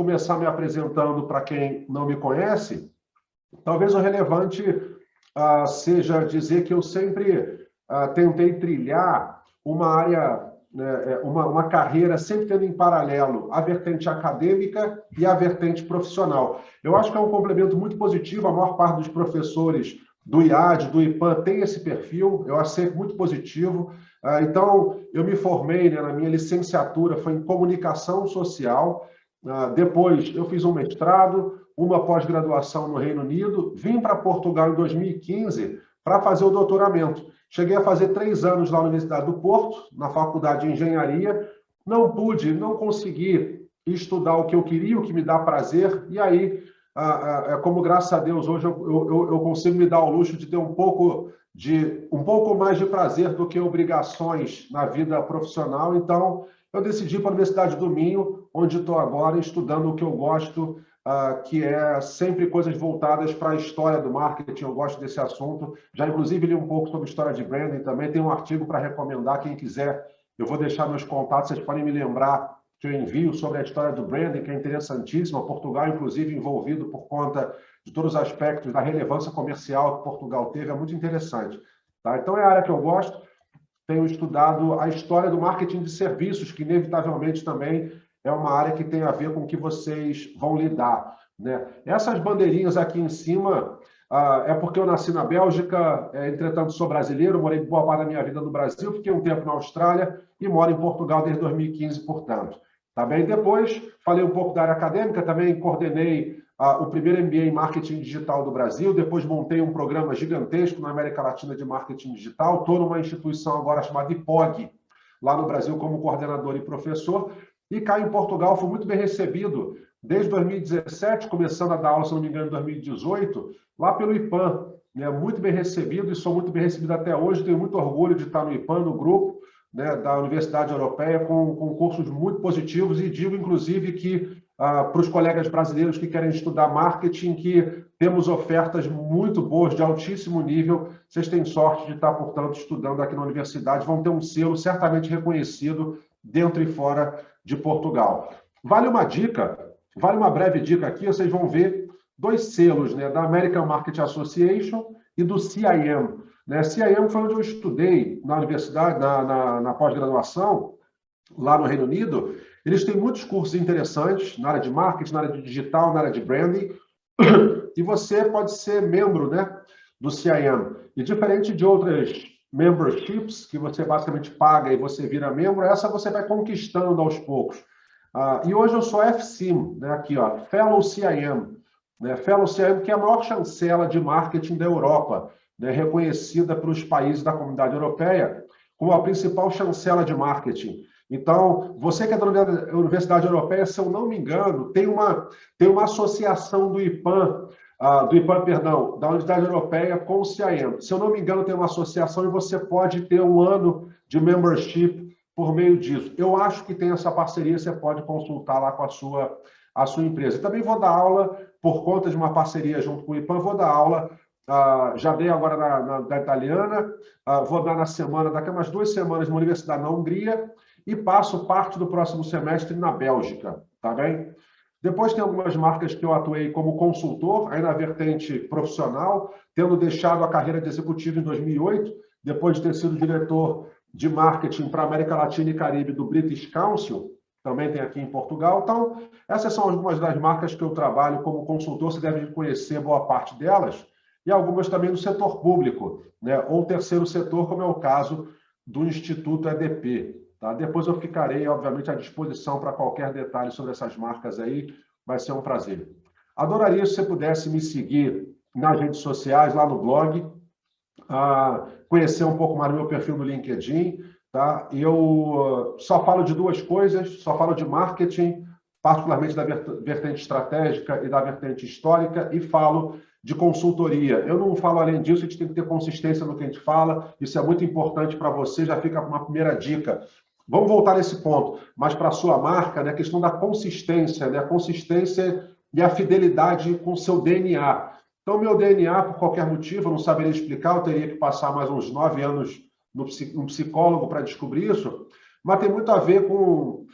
começar me apresentando para quem não me conhece, talvez o relevante seja dizer que eu sempre tentei trilhar uma área, né, uma carreira sempre tendo em paralelo a vertente acadêmica e a vertente profissional. Eu acho que é um complemento muito positivo, a maior parte dos professores do IAD, do IPAM, tem esse perfil, eu acho sempre muito positivo. Então, eu me formei, né, na minha licenciatura, foi em comunicação social. Depois, eu fiz um mestrado, uma pós-graduação no Reino Unido, vim para Portugal em 2015 para fazer o doutoramento. Cheguei a fazer 3 anos lá na Universidade do Porto, na Faculdade de Engenharia. Não consegui estudar o que eu queria, o que me dá prazer, e aí, como graças a Deus, hoje eu consigo me dar o luxo de ter um pouco mais de prazer do que obrigações na vida profissional. Então, eu decidi ir para a Universidade do Minho, onde estou agora estudando o que eu gosto, que é sempre coisas voltadas para a história do marketing. Eu gosto desse assunto. Já, inclusive, li um pouco sobre história de branding também. Tem um artigo para recomendar. Quem quiser, eu vou deixar meus contatos. Vocês podem me lembrar que eu envio sobre a história do branding, que é interessantíssima. Portugal, inclusive, envolvido por conta de todos os aspectos da relevância comercial que Portugal teve. É muito interessante. Tá? Então, é a área que eu gosto. Tenho estudado a história do marketing de serviços, que inevitavelmente também é uma área que tem a ver com o que vocês vão lidar, né? Essas bandeirinhas aqui em cima é porque eu nasci na Bélgica, entretanto sou brasileiro, morei boa parte da minha vida no Brasil, fiquei um tempo na Austrália e moro em Portugal desde 2015, portanto. Tá bem? Depois, falei um pouco da área acadêmica, também coordenei o primeiro MBA em Marketing Digital do Brasil, depois montei um programa gigantesco na América Latina de Marketing Digital, estou numa instituição agora chamada IPOG, lá no Brasil como coordenador e professor, e cá em Portugal fui muito bem recebido, desde 2017, começando a dar aula, se não me engano, em 2018, lá pelo IPAM, né? Muito bem recebido e sou muito bem recebido até hoje, tenho muito orgulho de estar no IPAM, no grupo, né, da Universidade Europeia, com cursos muito positivos, e digo, inclusive, que para os colegas brasileiros que querem estudar marketing, que temos ofertas muito boas, de altíssimo nível. Vocês têm sorte de estar, portanto, estudando aqui na universidade, vão ter um selo certamente reconhecido dentro e fora de Portugal. Vale uma dica, vale uma breve dica aqui, vocês vão ver 2 selos, né, da American Marketing Association e do CIM. Né? CIM foi onde eu estudei na universidade, na pós-graduação, lá no Reino Unido. Eles têm muitos cursos interessantes na área de marketing, na área de digital, na área de branding, e você pode ser membro, né, do CIM. E diferente de outras memberships, que você basicamente paga e você vira membro, essa você vai conquistando aos poucos. E hoje eu sou FCIM, né, aqui, ó, Fellow CIM, né, Fellow CIM, que é a maior chancela de marketing da Europa, né, reconhecida para os países da Comunidade Europeia como a principal chancela de marketing. Então, você que é da Universidade Europeia, se eu não me engano, tem uma associação do IPAM, perdão, da Universidade Europeia com o CIM. Se eu não me engano, tem uma associação e você pode ter um ano de membership por meio disso. Eu acho que tem essa parceria, você pode consultar lá com a sua empresa. Também vou dar aula, por conta de uma parceria junto com o IPAM, vou dar aula, já dei agora da italiana, vou dar daqui a umas 2 semanas, numa universidade na Hungria, e passo parte do próximo semestre na Bélgica, tá bem? Depois tem algumas marcas que eu atuei como consultor, aí na vertente profissional, tendo deixado a carreira de executivo em 2008, depois de ter sido diretor de marketing para a América Latina e Caribe do British Council, também tem aqui em Portugal. Então, essas são algumas das marcas que eu trabalho como consultor, você deve conhecer boa parte delas, e algumas também do setor público, né? Ou terceiro setor, como é o caso do Instituto EDP. Tá? Depois eu ficarei, obviamente, à disposição para qualquer detalhe sobre essas marcas aí, vai ser um prazer. Adoraria se você pudesse me seguir nas redes sociais, lá no blog, conhecer um pouco mais do meu perfil no LinkedIn. Tá? Eu só falo de 2 coisas, só falo de marketing, particularmente da vertente estratégica e da vertente histórica, e falo de consultoria. Eu não falo além disso, a gente tem que ter consistência no que a gente fala, isso é muito importante para você, já fica uma primeira dica. Vamos voltar nesse ponto, mas para a sua marca, né, a questão da consistência, né, a consistência e a fidelidade com o seu DNA. Então, meu DNA, por qualquer motivo, eu não saberia explicar, eu teria que passar mais uns 9 anos no psicólogo para descobrir isso, mas tem muito a ver com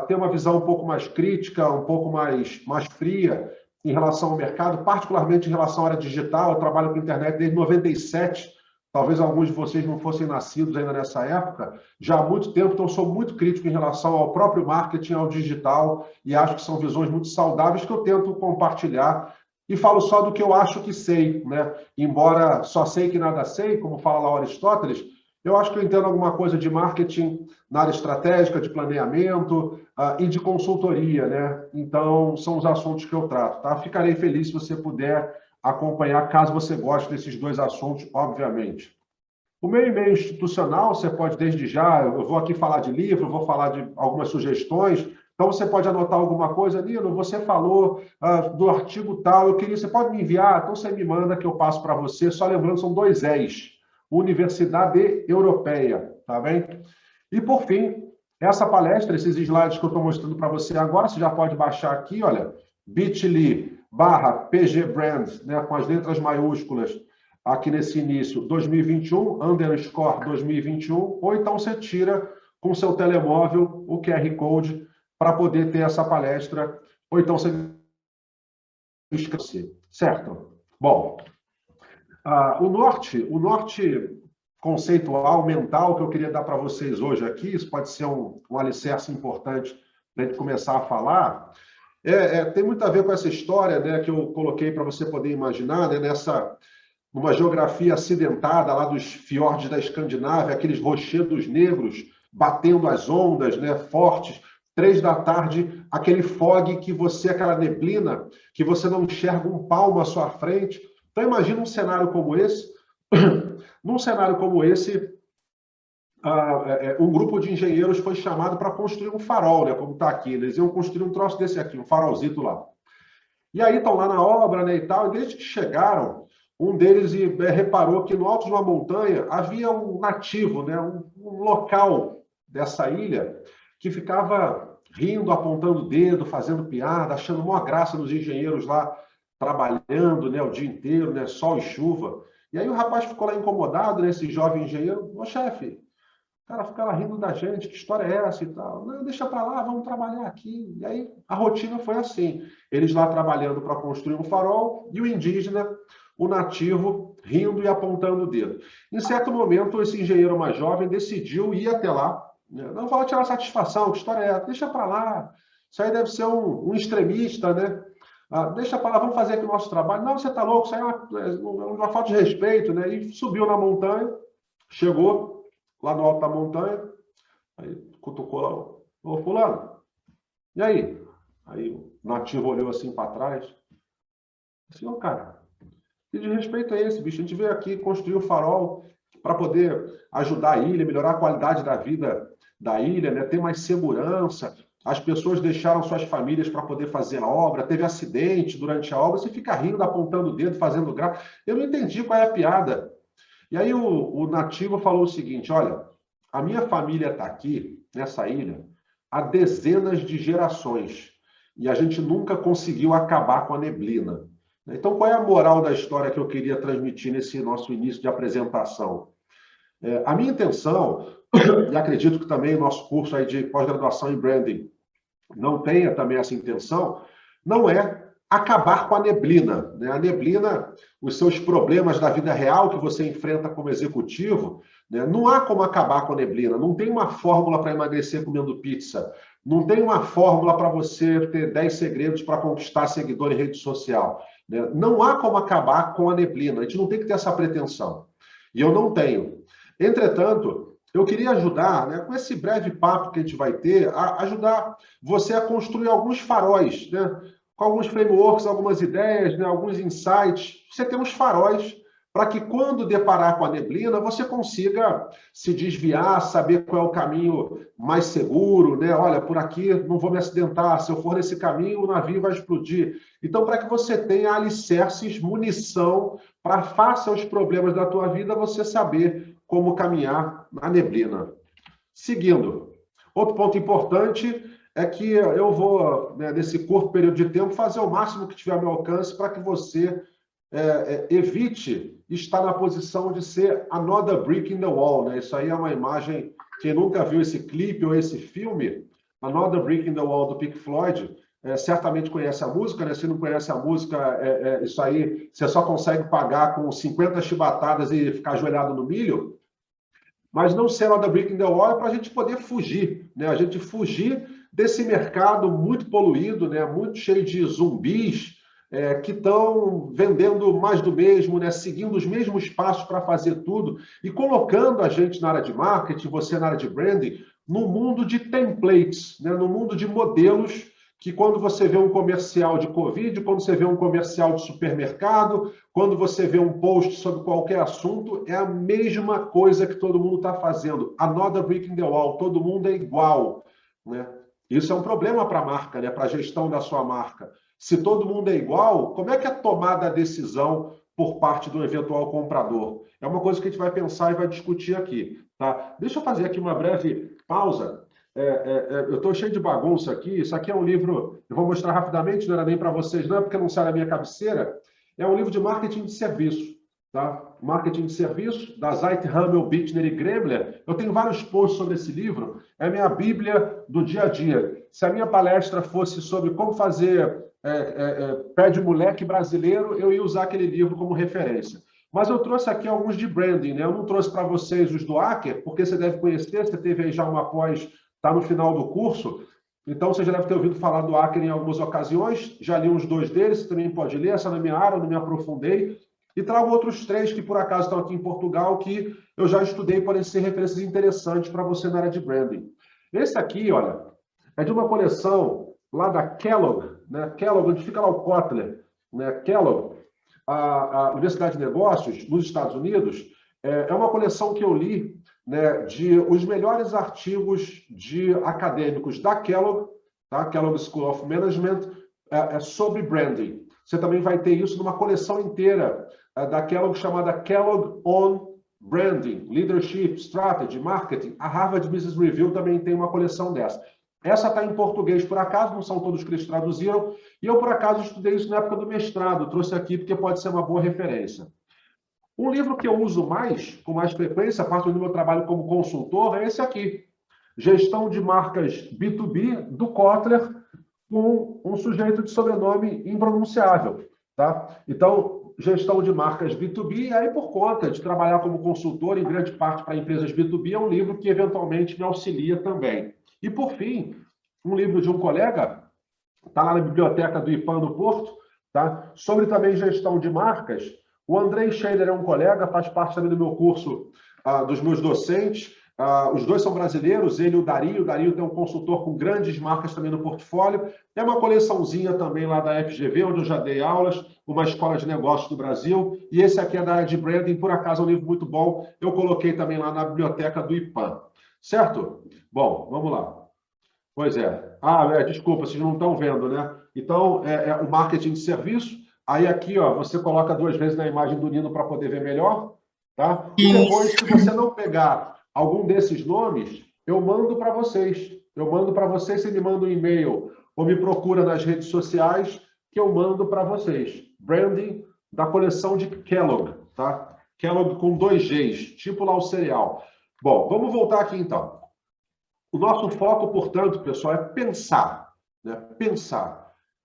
ter uma visão um pouco mais crítica, um pouco mais fria em relação ao mercado, particularmente em relação à área digital. Eu trabalho com internet desde 97, talvez alguns de vocês não fossem nascidos ainda nessa época, já há muito tempo, então sou muito crítico em relação ao próprio marketing, ao digital, e acho que são visões muito saudáveis que eu tento compartilhar, e falo só do que eu acho que sei, né? Embora só sei que nada sei, como fala lá Aristóteles, eu acho que eu entendo alguma coisa de marketing na área estratégica, de planeamento e de consultoria, né? Então, são os assuntos que eu trato, tá? Ficarei feliz se você puder acompanhar, caso você goste desses dois assuntos, obviamente. O meu e-mail institucional, você pode desde já, eu vou aqui falar de livro, vou falar de algumas sugestões, então você pode anotar alguma coisa, Nino, você falou do artigo tal, você pode me enviar, então você me manda que eu passo para você, só lembrando, são 2 Es, Universidade Europeia, tá bem? E por fim, essa palestra, esses slides que eu estou mostrando para você agora, você já pode baixar aqui, olha, bit.ly/pgbrand, né, com as letras maiúsculas, aqui nesse início, 2021, underscore 2021, ou então você tira com seu telemóvel o QR Code para poder ter essa palestra, ou então você esquece, certo? Bom, o norte conceitual, mental, que eu queria dar para vocês hoje aqui, isso pode ser um alicerce importante para a gente começar a falar, tem muito a ver com essa história, né, que eu coloquei para você poder imaginar, né, numa geografia acidentada lá dos fiordes da Escandinávia, aqueles rochedos negros batendo as ondas, né, fortes, 3 da tarde, aquele fog aquela neblina, que você não enxerga um palmo à sua frente. Então, imagina um cenário como esse. Num cenário como esse, um grupo de engenheiros foi chamado para construir um farol, né, como está aqui. Eles iam construir um troço desse aqui, um farolzito lá. E aí estão lá na obra, né, e tal, e desde que chegaram, um deles reparou que no alto de uma montanha havia um nativo, né, um local dessa ilha, que ficava rindo, apontando o dedo, fazendo piada, achando maior graça nos engenheiros lá trabalhando, né, o dia inteiro, né, sol e chuva. E aí o rapaz ficou lá incomodado, né, esse jovem engenheiro: ô chefe, o cara fica lá rindo da gente, que história é essa e tal? Não, deixa para lá, vamos trabalhar aqui. E aí a rotina foi assim, eles lá trabalhando para construir um farol e o indígena, o nativo, rindo e apontando o dedo. Em certo momento, esse engenheiro mais jovem decidiu ir até lá, né? Não vou tirar satisfação, que história é essa? Deixa para lá, isso aí deve ser um extremista, né? Deixa para lá, vamos fazer aqui o nosso trabalho. Não, você está louco, isso aí é uma falta de respeito, né? E subiu na montanha, chegou lá no alto da montanha, aí cutucou lá: ô fulano, e aí? Aí o nativo olhou assim para trás, assim: ô cara, que desrespeito é esse, bicho? A gente veio aqui construir o farol para poder ajudar a ilha, melhorar a qualidade da vida da ilha, né? Ter mais segurança. As pessoas deixaram suas famílias para poder fazer a obra, teve acidente durante a obra, você fica rindo, apontando o dedo, fazendo graça. Eu não entendi qual é a piada. E aí o nativo falou o seguinte: olha, a minha família está aqui, nessa ilha, há dezenas de gerações, e a gente nunca conseguiu acabar com a neblina. Então, qual é a moral da história que eu queria transmitir nesse nosso início de apresentação? A minha intenção, e acredito que também o nosso curso aí de pós-graduação em branding não tenha também essa intenção, não é acabar com a neblina, né? A neblina, os seus problemas da vida real que você enfrenta como executivo, né? Não há como acabar com a neblina, não tem uma fórmula para emagrecer comendo pizza, não tem uma fórmula para você ter 10 segredos para conquistar seguidor em rede social, né? Não há como acabar com a neblina, a gente não tem que ter essa pretensão. E eu não tenho. Entretanto, eu queria ajudar, né, com esse breve papo que a gente vai ter, a ajudar você a construir alguns faróis, né, com alguns frameworks, algumas ideias, né, alguns insights. Você tem uns faróis para que, quando deparar com a neblina, você consiga se desviar, saber qual é o caminho mais seguro, né? Olha, por aqui não vou me acidentar, se eu for nesse caminho, o navio vai explodir. Então, para que você tenha alicerces, munição, para, face aos problemas da tua vida, você saber como caminhar na neblina. Seguindo, outro ponto importante é que eu vou, né, nesse curto período de tempo, fazer o máximo que tiver ao meu alcance para que você evite estar na posição de ser another brick in the wall, né? Isso aí é uma imagem, quem nunca viu esse clipe ou esse filme, Another Brick in the Wall, do Pink Floyd, certamente conhece a música, né? Se não conhece a música, isso aí você só consegue pagar com 50 chibatadas e ficar ajoelhado no milho. Mas não ser Another Brick in the Wall é para a gente poder fugir, né? A gente fugir desse mercado muito poluído, né? Muito cheio de zumbis, que estão vendendo mais do mesmo, né? Seguindo os mesmos passos para fazer tudo e colocando a gente na área de marketing, você na área de branding, no mundo de templates, né? No mundo de modelos que quando você vê um comercial de Covid, quando você vê um comercial de supermercado, quando você vê um post sobre qualquer assunto, é a mesma coisa que todo mundo está fazendo. Another brick in the wall, todo mundo é igual, né? Isso é um problema para a marca, né? Para a gestão da sua marca. Se todo mundo é igual, como é que é tomada a decisão por parte do eventual comprador? É uma coisa que a gente vai pensar e vai discutir aqui, tá? Deixa eu fazer aqui uma breve pausa. Eu estou cheio de bagunça aqui. Isso aqui é um livro, eu vou mostrar rapidamente, não era nem para vocês, não é porque não sai da minha cabeceira. É um livro de marketing de serviço, tá? Marketing de serviço, da Zeit, Hamel, Bittner e Gremler. Eu tenho vários posts sobre esse livro. É a minha bíblia do dia a dia. Se a minha palestra fosse sobre como fazer pé de moleque brasileiro, eu ia usar aquele livro como referência. Mas eu trouxe aqui alguns de branding, né? Eu não trouxe para vocês os do Acker, porque você deve conhecer, você teve aí já uma pós, está no final do curso, então você já deve ter ouvido falar do Acker em algumas ocasiões, já li uns 2 deles, você também pode ler, essa na minha área, eu não me aprofundei, e trago outros 3 que por acaso estão aqui em Portugal, que eu já estudei e podem ser referências interessantes para você na área de branding. Esse aqui, olha, é de uma coleção lá da Kellogg, né? Kellogg, onde fica lá o Kotler, né? Kellogg, a Universidade de Negócios, nos Estados Unidos, é uma coleção que eu li, né, de os melhores artigos de acadêmicos da Kellogg, tá? Kellogg School of Management, sobre branding. Você também vai ter isso numa coleção inteira da Kellogg, chamada Kellogg on Branding, Leadership, Strategy, Marketing. A Harvard Business Review também tem uma coleção dessa. Essa está em português, por acaso, não são todos que eles traduziram, e eu, por acaso, estudei isso na época do mestrado, trouxe aqui porque pode ser uma boa referência. Um livro que eu uso mais, com mais frequência, a parte do meu trabalho como consultor, é esse aqui, Gestão de Marcas B2B, do Kotler, com um sujeito de sobrenome impronunciável, tá? Então, gestão de marcas B2B, e aí por conta de trabalhar como consultor, em grande parte para empresas B2B, é um livro que eventualmente me auxilia também. E, por fim, um livro de um colega, está lá na biblioteca do IPAM do Porto, tá? Sobre também gestão de marcas. O Andrei Scheller é um colega, faz parte também do meu curso, dos meus docentes. Os 2 são brasileiros, ele e o Dario. O Dario tem um consultor com grandes marcas também no portfólio. É uma coleçãozinha também lá da FGV, onde eu já dei aulas, uma escola de negócios do Brasil. E esse aqui é da área de branding, por acaso é um livro muito bom. Eu coloquei também lá na biblioteca do IPAM. Certo? Bom, vamos lá. Pois é. Desculpa, vocês não estão vendo, né? Então, o marketing de serviço. Aí aqui, ó, você coloca 2 vezes na imagem do Nino para poder ver melhor, tá? E depois, se você não pegar algum desses nomes, eu mando para vocês. Eu mando para vocês, você me manda um e-mail ou me procura nas redes sociais que eu mando para vocês. Branding da coleção de Kellogg, tá? Kellogg com 2 Gs, tipo lá o cereal. Bom, vamos voltar aqui então. O nosso foco, portanto, pessoal, é pensar, né? Pensar.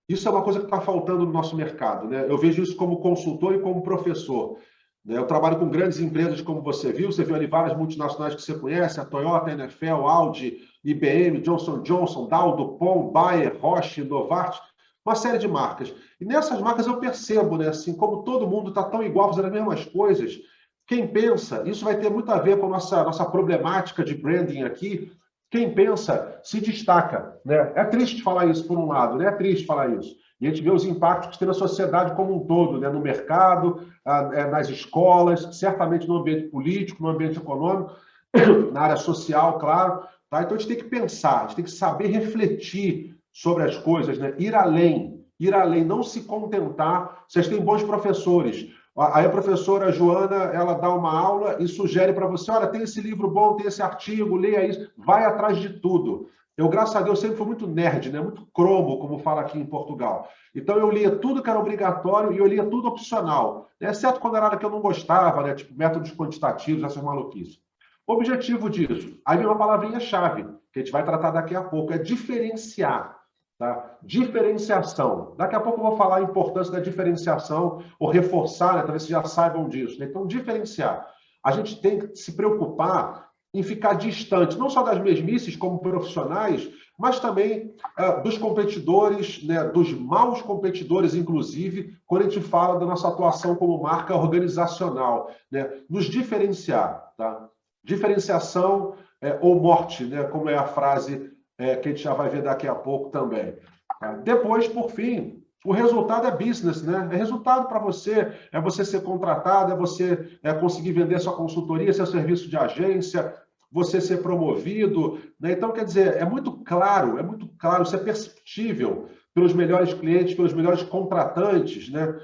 Isso é uma coisa que está faltando no nosso mercado, né? Eu vejo isso como consultor e como professor, né? Eu trabalho com grandes empresas, como você viu ali várias multinacionais que você conhece, a Toyota, a NFL, Audi, IBM, Johnson & Johnson, Dow, DuPont, Bayer, Roche, Novartis, uma série de marcas. E nessas marcas eu percebo, né, assim, como todo mundo está tão igual, fazendo as mesmas coisas, quem pensa, isso vai ter muito a ver com a nossa problemática de branding aqui. Quem pensa se destaca, né? É triste falar isso por um lado, né? É triste falar isso. E a gente vê os impactos que tem na sociedade como um todo, né? No mercado, nas escolas, certamente no ambiente político, no ambiente econômico, na área social, claro. Tá? Então a gente tem que pensar, a gente tem que saber refletir sobre as coisas, né? Ir além, não se contentar. Vocês têm bons professores. Aí a professora Joana, ela dá uma aula e sugere para você, olha, tem esse livro bom, tem esse artigo, leia isso, vai atrás de tudo. Eu, graças a Deus, sempre fui muito nerd, né? Muito cromo, como fala aqui em Portugal. Então eu lia tudo que era obrigatório e eu lia tudo opcional, né? Exceto quando era área que eu não gostava, né? Tipo métodos quantitativos, essas maluquices. O objetivo disso, aí vem uma palavrinha-chave, que a gente vai tratar daqui a pouco, é diferenciar. Tá? Diferenciação. Daqui a pouco eu vou falar a importância da diferenciação, ou reforçar, né? Talvez vocês já saibam disso. Né? Então, diferenciar. A gente tem que se preocupar em ficar distante, não só das mesmices como profissionais, mas também dos competidores, né? Dos maus competidores, inclusive, quando a gente fala da nossa atuação como marca organizacional. Né? Nos diferenciar. Tá? Diferenciação ou morte, né? Como é a frase que a gente já vai ver daqui a pouco também. Depois, por fim, o resultado é business, né? É resultado para você, é você ser contratado, é você conseguir vender sua consultoria, seu serviço de agência, você ser promovido, né? Então, quer dizer, é muito claro, isso é perceptível pelos melhores clientes, pelos melhores contratantes, né?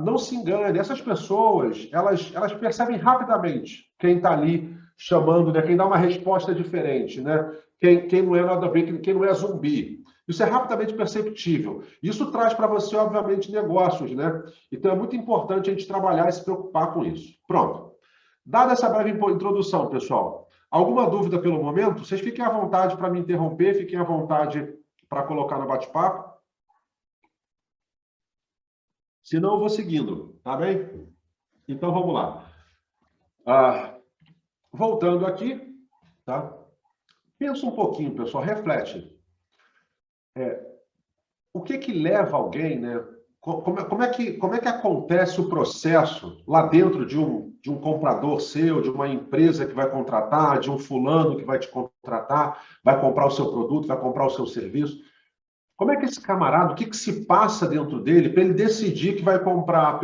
Não se engane, essas pessoas, elas percebem rapidamente quem está ali chamando, né? Quem dá uma resposta diferente, né? Quem não é nada a ver, quem não é zumbi. Isso é rapidamente perceptível. Isso traz para você, obviamente, negócios, né? Então é muito importante a gente trabalhar e se preocupar com isso. Pronto. Dada essa breve introdução, pessoal, alguma dúvida pelo momento? Vocês fiquem à vontade para me interromper, fiquem à vontade para colocar no bate-papo. Senão eu vou seguindo, tá bem? Então vamos lá. Voltando aqui, tá? Pensa um pouquinho, pessoal, reflete. O que leva alguém, né? Como é que acontece o processo lá dentro de um comprador seu, de uma empresa que vai contratar, de um fulano que vai te contratar, vai comprar o seu produto, vai comprar o seu serviço? Como é que esse camarada, o que se passa dentro dele para ele decidir que vai comprar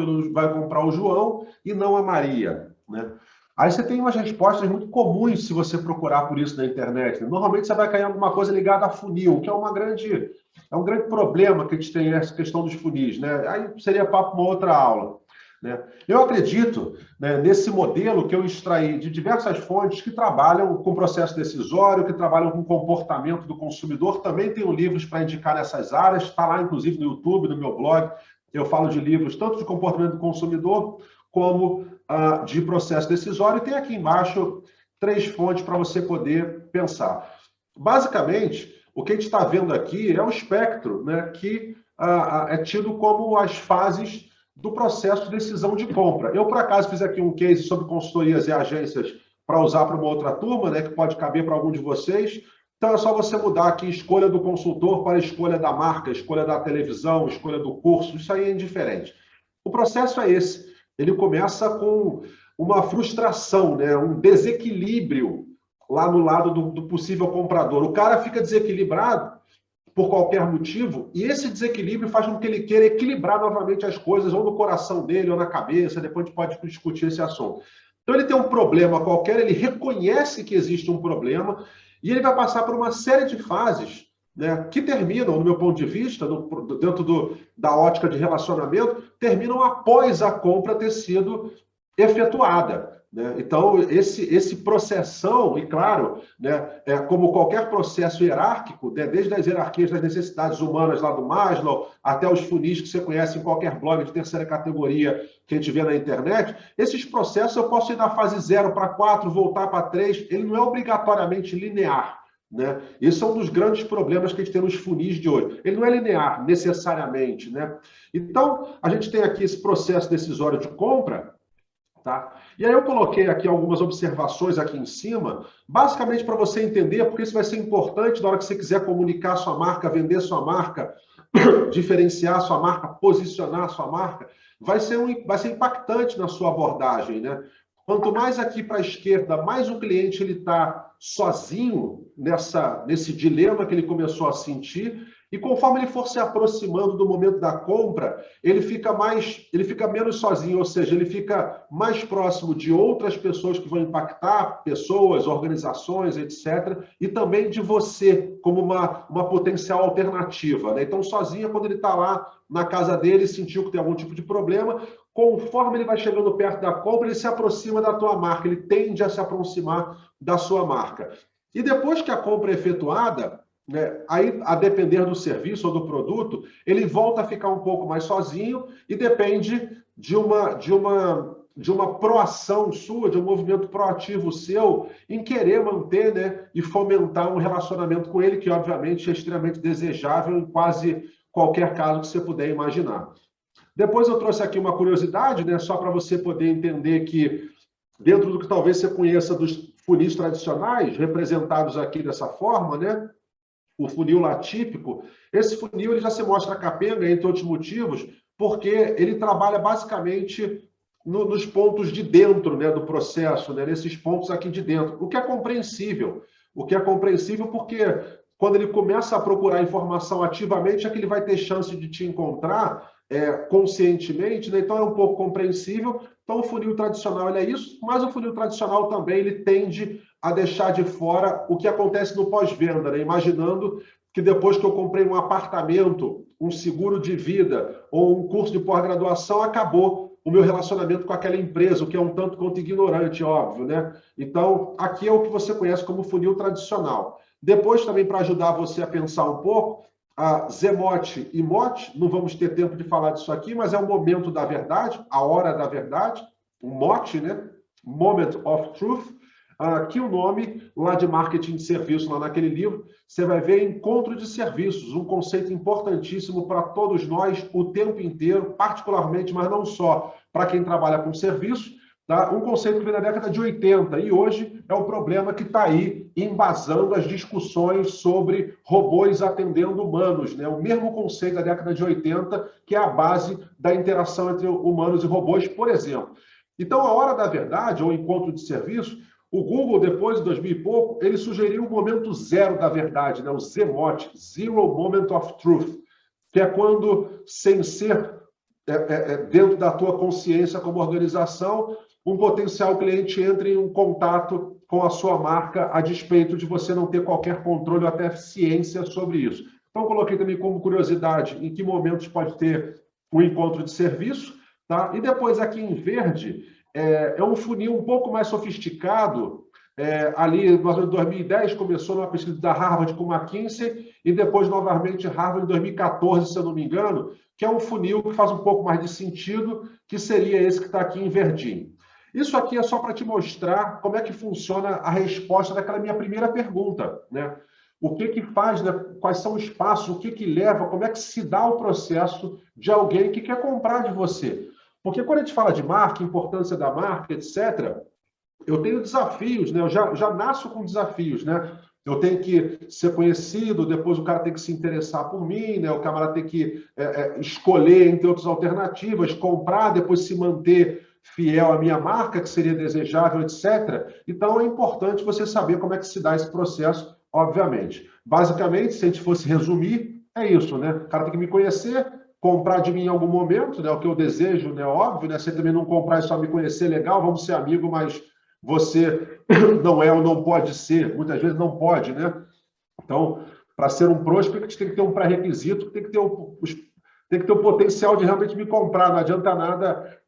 o João e não a Maria, né? Aí você tem umas respostas muito comuns se você procurar por isso na internet. Né? Normalmente você vai cair em alguma coisa ligada a funil, que é um grande problema que a gente tem essa questão dos funis, né? Aí seria papo uma outra aula. Né? Eu acredito, né, nesse modelo que eu extraí de diversas fontes que trabalham com processo decisório, que trabalham com comportamento do consumidor. Também tenho livros para indicar nessas áreas, está lá inclusive no YouTube, no meu blog. Eu falo de livros tanto de comportamento do consumidor como de processo decisório. E tem aqui embaixo 3 fontes para você poder pensar. Basicamente, o que a gente está vendo aqui é o espectro, né, que é tido como as fases do processo de decisão de compra. Eu, por acaso, fiz aqui um case sobre consultorias e agências para usar para uma outra turma, né, que pode caber para algum de vocês. Então, é só você mudar aqui escolha do consultor para escolha da marca, escolha da televisão, escolha do curso. Isso aí é indiferente. O processo é esse. Ele começa com uma frustração, né, um desequilíbrio lá no lado do possível comprador. O cara fica desequilibrado por qualquer motivo, e esse desequilíbrio faz com que ele queira equilibrar novamente as coisas, ou no coração dele, ou na cabeça, depois a gente pode discutir esse assunto. Então ele tem um problema qualquer, ele reconhece que existe um problema, e ele vai passar por uma série de fases, né, que terminam, no meu ponto de vista, dentro da ótica de relacionamento, terminam após a compra ter sido efetuada. Né? Então, esse processão, e claro, né, como qualquer processo hierárquico, né, desde as hierarquias das necessidades humanas lá do Maslow, até os funis que você conhece em qualquer blog de terceira categoria que a gente vê na internet, esses processos eu posso ir da fase 0 para 4, voltar para 3, ele não é obrigatoriamente linear. Né? Esse é um dos grandes problemas que a gente tem nos funis de hoje. Ele não é linear, necessariamente. Né? Então, a gente tem aqui esse processo decisório de compra. Tá? E aí eu coloquei aqui algumas observações aqui em cima, basicamente para você entender, porque isso vai ser importante na hora que você quiser comunicar sua marca, vender sua marca, diferenciar sua marca, posicionar sua marca, vai ser impactante na sua abordagem, né? Quanto mais aqui para a esquerda, mais o cliente está sozinho nesse dilema que ele começou a sentir, e conforme ele for se aproximando do momento da compra, ele fica menos sozinho, ou seja, ele fica mais próximo de outras pessoas que vão impactar, pessoas, organizações, etc., e também de você, como uma potencial alternativa. Né? Então, sozinho, quando ele está lá na casa dele, sentiu que tem algum tipo de problema, conforme ele vai chegando perto da compra, ele se aproxima da tua marca, ele tende a se aproximar da sua marca. E depois que a compra é efetuada, né, aí, a depender do serviço ou do produto, ele volta a ficar um pouco mais sozinho e depende de uma de uma proação sua, de um movimento proativo seu em querer manter, né, e fomentar um relacionamento com ele, que obviamente é extremamente desejável em quase qualquer caso que você puder imaginar. Depois eu trouxe aqui uma curiosidade, né, só para você poder entender que dentro do que talvez você conheça dos funis tradicionais, representados aqui dessa forma, né, o funil lá típico, esse funil ele já se mostra capenga, entre outros motivos, porque ele trabalha basicamente nos pontos de dentro, né, do processo, né, nesses pontos aqui de dentro, o que é compreensível. O que é compreensível porque quando ele começa a procurar informação ativamente, é que ele vai ter chance de te encontrar conscientemente, né? Então é um pouco compreensível. Então o funil tradicional ele é isso, mas o funil tradicional também ele tende a deixar de fora o que acontece no pós-venda, né? Imaginando que depois que eu comprei um apartamento, um seguro de vida ou um curso de pós-graduação, acabou o meu relacionamento com aquela empresa, o que é um tanto quanto ignorante, óbvio, né? Então, aqui é o que você conhece como funil tradicional. Depois, também, para ajudar você a pensar um pouco, a Zemote e Mote, não vamos ter tempo de falar disso aqui, mas é o momento da verdade, a hora da verdade, o mote, né? Moment of Truth, que o nome lá de marketing de serviço, lá naquele livro, você vai ver encontro de serviços, um conceito importantíssimo para todos nós o tempo inteiro, particularmente, mas não só para quem trabalha com serviço, tá? Um conceito que vem na década de 80 e hoje é o problema que está aí embasando as discussões sobre robôs atendendo humanos, né? O mesmo conceito da década de 80, que é a base da interação entre humanos e robôs, por exemplo. Então, a hora da verdade, ou encontro de serviço, o Google, depois de 2000 e pouco, ele sugeriu o momento zero da verdade, né? O ZMOT, Zero Moment of Truth, que é quando, sem ser dentro da tua consciência como organização, um potencial cliente entra em um contato com a sua marca a despeito de você não ter qualquer controle ou até ciência sobre isso. Então, coloquei também como curiosidade em que momentos pode ter o encontro de serviço, tá? E depois aqui em verde, é um funil um pouco mais sofisticado, ali em 2010 começou numa pesquisa da Harvard com McKinsey e depois novamente Harvard em 2014, se eu não me engano, que é um funil que faz um pouco mais de sentido, que seria esse que está aqui em verdinho. Isso aqui é só para te mostrar como é que funciona a resposta daquela minha primeira pergunta, né? O que que faz, né? Quais são os passos, o que que leva, como é que se dá o processo de alguém que quer comprar de você. Porque quando a gente fala de marca, importância da marca, etc., eu tenho desafios, né? Eu já nasço com desafios, né? Eu tenho que ser conhecido, depois o cara tem que se interessar por mim, né? O camarada tem que escolher entre outras alternativas, comprar, depois se manter fiel à minha marca, que seria desejável, etc. Então, é importante você saber como é que se dá esse processo, obviamente. Basicamente, se a gente fosse resumir, é isso, né? O cara tem que me conhecer, comprar de mim em algum momento, né? O que eu desejo, né? Óbvio, né? Se também não comprar e só me conhecer, legal, vamos ser amigos, mas você não é ou não pode ser, muitas vezes não pode, né? Então, para ser um prospect, tem que ter um pré-requisito, tem que ter o potencial de realmente me comprar. Não adianta nada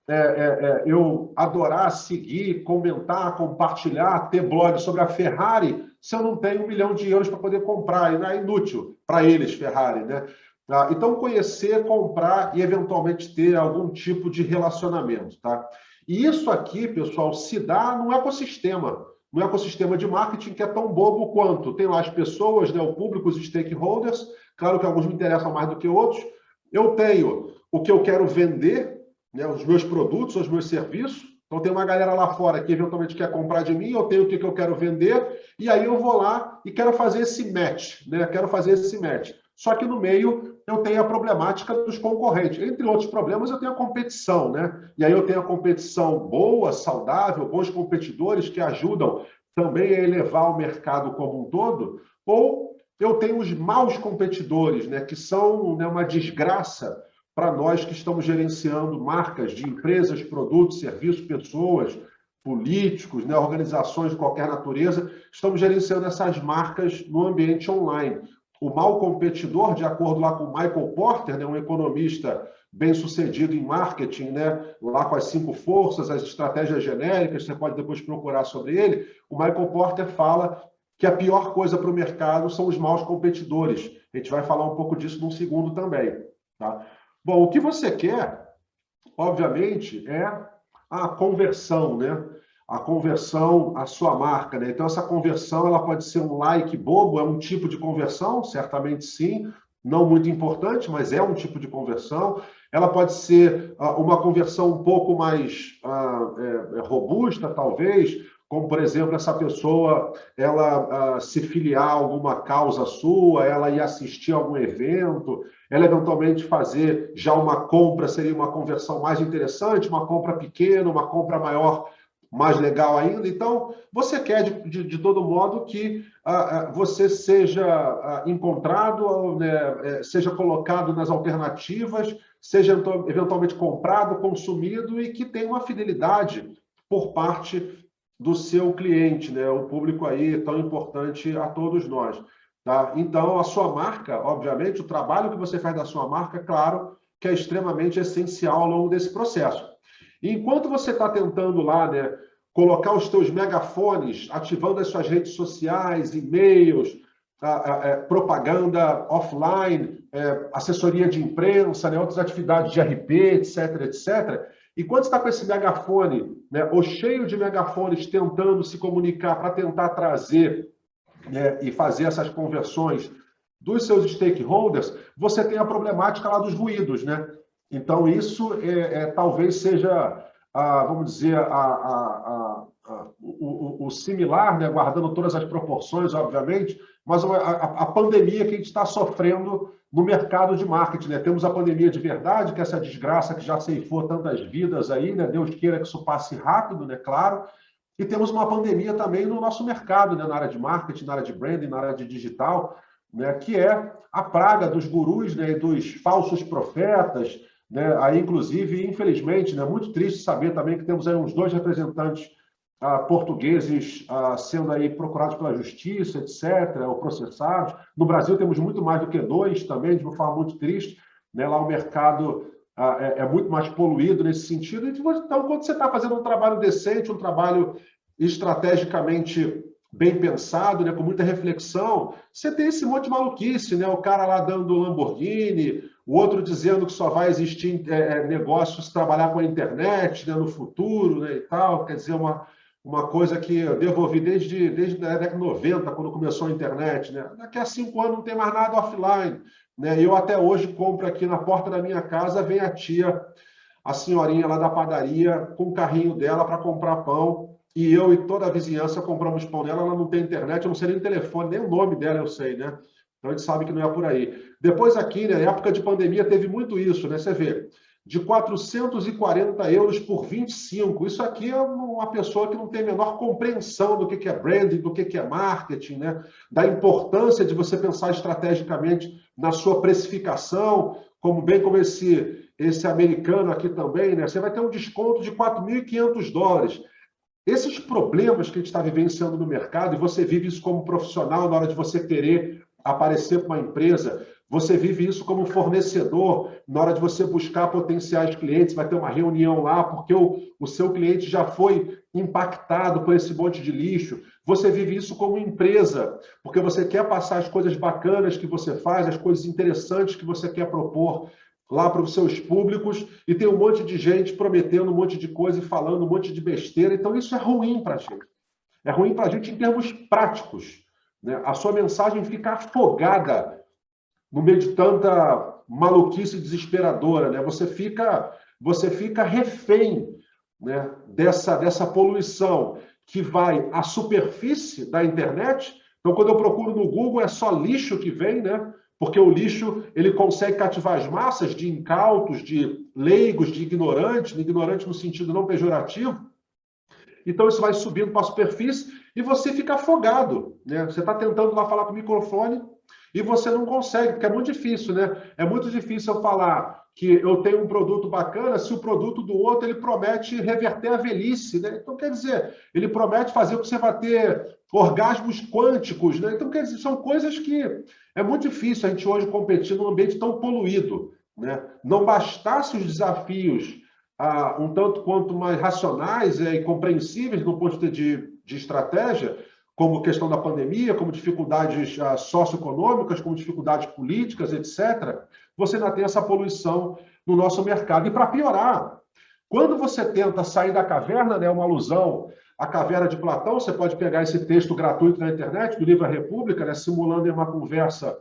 eu adorar, seguir, comentar, compartilhar, ter blog sobre a Ferrari, se eu não tenho 1 milhão de euros para poder comprar. É inútil para eles, Ferrari, né? Então, conhecer, comprar e, eventualmente, ter algum tipo de relacionamento, tá? E isso aqui, pessoal, se dá no ecossistema. No ecossistema de marketing que é tão bobo quanto. Tem lá as pessoas, né, o público, os stakeholders. Claro que alguns me interessam mais do que outros. Eu tenho o que eu quero vender, né, os meus produtos, os meus serviços. Então, tem uma galera lá fora que eventualmente quer comprar de mim, eu tenho o que eu quero vender, e aí eu vou lá e quero fazer esse match, né? Quero fazer esse match. Só que no meio eu tenho a problemática dos concorrentes. Entre outros problemas, eu tenho a competição, né? E aí eu tenho a competição boa, saudável, bons competidores que ajudam também a elevar o mercado como um todo, ou eu tenho os maus competidores, né? Que são, né, uma desgraça para nós que estamos gerenciando marcas de empresas, produtos, serviços, pessoas, políticos, né, organizações de qualquer natureza, estamos gerenciando essas marcas no ambiente online. O mau competidor, de acordo lá com o Michael Porter, né, um economista bem-sucedido em marketing, né, lá com as 5 forças, as estratégias genéricas, você pode depois procurar sobre ele, o Michael Porter fala que a pior coisa para o mercado são os maus competidores. A gente vai falar um pouco disso num segundo também, tá? Bom, o que você quer, obviamente, é a conversão, né? A conversão à sua marca, né? Então, essa conversão ela pode ser um like bobo, é um tipo de conversão, certamente sim, não muito importante, mas é um tipo de conversão. Ela pode ser uma conversão um pouco mais robusta, talvez, como, por exemplo, essa pessoa ela se filiar a alguma causa sua, ela ir assistir a algum evento, ela eventualmente fazer já uma compra, seria uma conversão mais interessante, uma compra pequena, uma compra maior, mais legal ainda. Então, você quer, de todo modo, que você seja encontrado, né, seja colocado nas alternativas, seja eventualmente comprado, consumido e que tenha uma fidelidade por parte do seu cliente, né? O público aí tão importante a todos nós. Tá? Então, a sua marca, obviamente, o trabalho que você faz da sua marca, claro, que é extremamente essencial ao longo desse processo. E enquanto você está tentando lá, né, colocar os teus megafones, ativando as suas redes sociais, e-mails, propaganda offline, assessoria de imprensa, né, outras atividades de RP, etc, etc. E quando você está com esse megafone, né, ou cheio de megafones tentando se comunicar para tentar trazer, né, e fazer essas conversões dos seus stakeholders, você tem a problemática lá dos ruídos, né? Então, isso talvez seja, vamos dizer, o similar, né, guardando todas as proporções, obviamente, mas a pandemia que a gente está sofrendo no mercado de marketing, né? Temos a pandemia de verdade, que é essa desgraça que já ceifou tantas vidas aí, né? Deus queira que isso passe rápido, né? Claro. E temos uma pandemia também no nosso mercado, né? Na área de marketing, na área de branding, na área de digital, né? Que é a praga dos gurus, né? E dos falsos profetas, né? Aí, inclusive, infelizmente, né? Muito triste saber também que temos aí uns 2 representantes portugueses sendo aí procurados pela justiça, etc., ou processados. No Brasil temos muito mais do que 2 também, de uma forma muito triste, né? Lá o mercado é muito mais poluído nesse sentido. Então, quando você está fazendo um trabalho decente, um trabalho estrategicamente bem pensado, né, com muita reflexão, você tem esse monte de maluquice, né? O cara lá dando Lamborghini, o outro dizendo que só vai existir negócio se trabalhar com a internet, né, no futuro, né, e tal. Quer dizer, uma coisa que eu devo ouvir desde a década de 90, quando começou a internet, né? Daqui a 5 anos não tem mais nada offline, né? Eu até hoje compro aqui na porta da minha casa, vem a tia, a senhorinha lá da padaria, com o carrinho dela para comprar pão, e eu e toda a vizinhança compramos pão dela, ela não tem internet, eu não sei nem o telefone, nem o nome dela eu sei, né? Então a gente sabe que não é por aí. Depois aqui, né, na época de pandemia, teve muito isso, né? Você vê, de 440 euros por 25. Isso aqui é uma pessoa que não tem a menor compreensão do que é branding, do que é marketing, né? Da importância de você pensar estrategicamente na sua precificação, como esse americano aqui também, né? Você vai ter um desconto de $4.500. Esses problemas que a gente está vivenciando no mercado, e você vive isso como profissional na hora de você querer aparecer para uma empresa, você vive isso como fornecedor, na hora de você buscar potenciais clientes, vai ter uma reunião lá, porque o seu cliente já foi impactado por esse monte de lixo. Você vive isso como empresa, porque você quer passar as coisas bacanas que você faz, as coisas interessantes que você quer propor lá para os seus públicos, e tem um monte de gente prometendo um monte de coisa e falando um monte de besteira. Então, isso é ruim para a gente. É ruim para a gente em termos práticos, né? A sua mensagem fica afogada no meio de tanta maluquice desesperadora, né? Você fica refém, né, dessa poluição que vai à superfície da internet. Então, quando eu procuro no Google, é só lixo que vem, né? Porque o lixo ele consegue cativar as massas de incautos, de leigos, de ignorantes no sentido não pejorativo. Então, isso vai subindo para a superfície e você fica afogado, né? Você está tentando lá falar com o microfone e você não consegue, porque é muito difícil, né? É muito difícil eu falar que eu tenho um produto bacana se o produto do outro ele promete reverter a velhice, né? Então, quer dizer, ele promete fazer com que você vai ter orgasmos quânticos, né? Então, quer dizer, são coisas que é muito difícil a gente hoje competir num ambiente tão poluído, né? Não bastasse os desafios um tanto quanto mais racionais e compreensíveis do ponto de vista de estratégia, como questão da pandemia, como dificuldades socioeconômicas, como dificuldades políticas, etc., você ainda tem essa poluição no nosso mercado. E para piorar, Quando você tenta sair da caverna, né, uma alusão à caverna de Platão, você pode pegar esse texto gratuito na internet, do livro A República, né, simulando uma conversa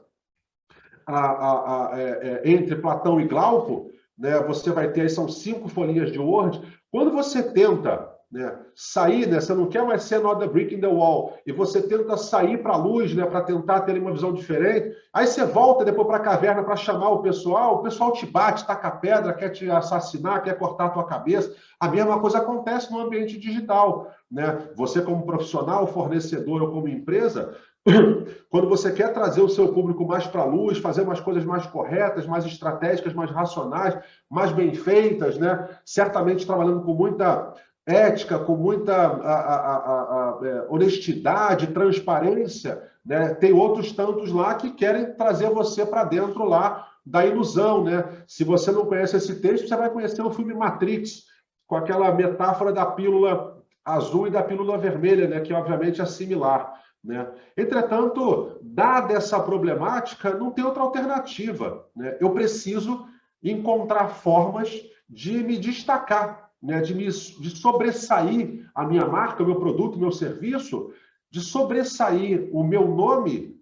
entre Platão e Glauco, né, você vai ter, aí são 5 folhinhas de Word. Quando você tenta, né, sair, né, você não quer mais ser another brick in the wall, e você tenta sair para a luz, né, para tentar ter uma visão diferente, aí você volta depois para a caverna para chamar o pessoal te bate, taca pedra, quer te assassinar, quer cortar a tua cabeça. A mesma coisa acontece no ambiente digital, né? Você como profissional, fornecedor ou como empresa, quando você quer trazer o seu público mais para a luz, fazer umas coisas mais corretas, mais estratégicas, mais racionais, mais bem feitas, né? Certamente trabalhando com muita ética, com muita honestidade, transparência, né? Tem outros tantos lá que querem trazer você para dentro lá da ilusão, né? Se você não conhece esse texto, você vai conhecer o filme Matrix, com aquela metáfora da pílula azul e da pílula vermelha, né? Que obviamente é similar, né? Entretanto, dada essa problemática, não tem outra alternativa, né? Eu preciso encontrar formas de me destacar, né? de sobressair a minha marca, o meu produto, o meu serviço, de sobressair o meu nome,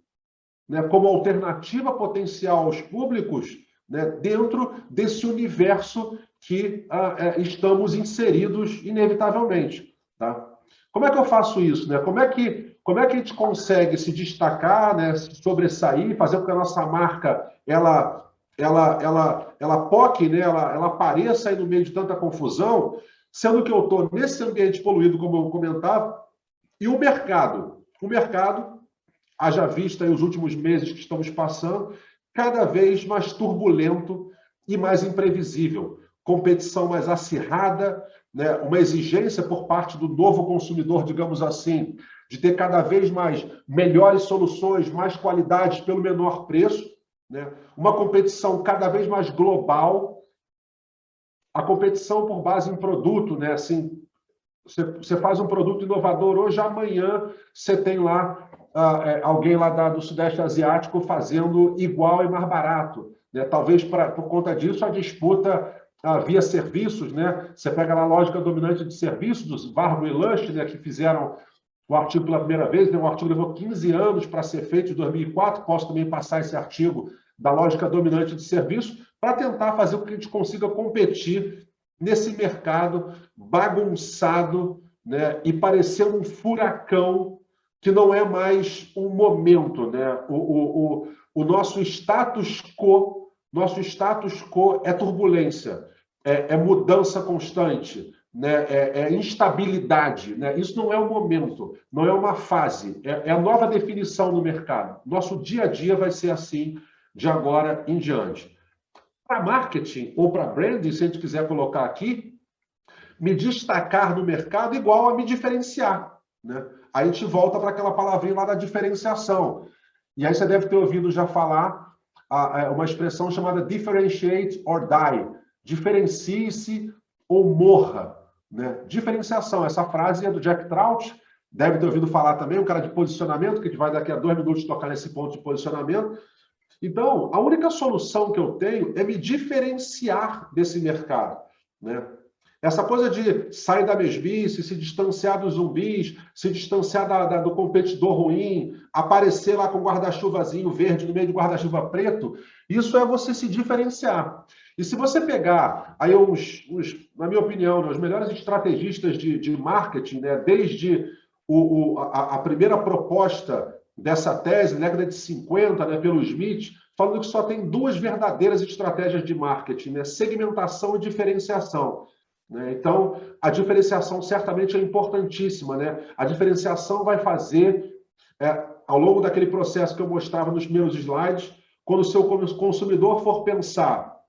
né, como alternativa potencial aos públicos, né, dentro desse universo que estamos inseridos inevitavelmente. Tá? Como é que eu faço isso? Né? Como é que a gente consegue se destacar, né, se sobressair, fazer com que a nossa marca ela poque, né, ela apareça aí no meio de tanta confusão, sendo que eu estou nesse ambiente poluído, como eu comentava, e o mercado, haja vista aí os últimos meses que estamos passando, cada vez mais turbulento e mais imprevisível. Competição mais acirrada, né? Uma exigência por parte do novo consumidor, digamos assim, de ter cada vez mais melhores soluções, mais qualidades pelo menor preço, né? Uma competição cada vez mais global, a competição por base em produto, né? Assim, você faz um produto inovador hoje, amanhã você tem lá alguém lá do Sudeste Asiático fazendo igual e mais barato, né? Talvez por conta disso a disputa via serviços, né? Você pega lá a lógica dominante de serviços dos Warburg e Lush, né, que fizeram o artigo pela primeira vez, né? O artigo levou 15 anos para ser feito, em 2004, posso também passar esse artigo da lógica dominante de serviços, para tentar fazer com que a gente consiga competir nesse mercado bagunçado, né, e parecendo um furacão que não é mais um momento, né? O nosso status quo é turbulência, é mudança constante, né? É instabilidade, né? Isso não é um momento, não é uma fase, é a nova definição do mercado. Nosso dia a dia vai ser assim de agora em diante. Para marketing ou para branding, se a gente quiser colocar aqui, me destacar no mercado igual a me diferenciar, né? Aí a gente volta para aquela palavrinha lá da diferenciação. E aí você deve ter ouvido já falar uma expressão chamada differentiate or die. Diferencie-se ou morra, né? Diferenciação. Essa frase é do Jack Trout, deve ter ouvido falar também, um cara de posicionamento, que a gente vai daqui a 2 minutos tocar nesse ponto de posicionamento. Então, a única solução que eu tenho é me diferenciar desse mercado, né? Essa coisa de sair da mesmice, se distanciar dos zumbis, se distanciar do competidor ruim, aparecer lá com guarda-chuvazinho verde no meio de guarda-chuva preto, isso é você se diferenciar. E se você pegar aí na minha opinião, né, os melhores estrategistas de marketing, né, desde a primeira proposta dessa tese, na década de 50, né, pelo Smith, falando que só tem 2 verdadeiras estratégias de marketing, né, segmentação e diferenciação. Então, a diferenciação certamente é importantíssima, né? A diferenciação vai fazer, ao longo daquele processo que eu mostrava nos primeiros slides, quando o seu consumidor for pensar,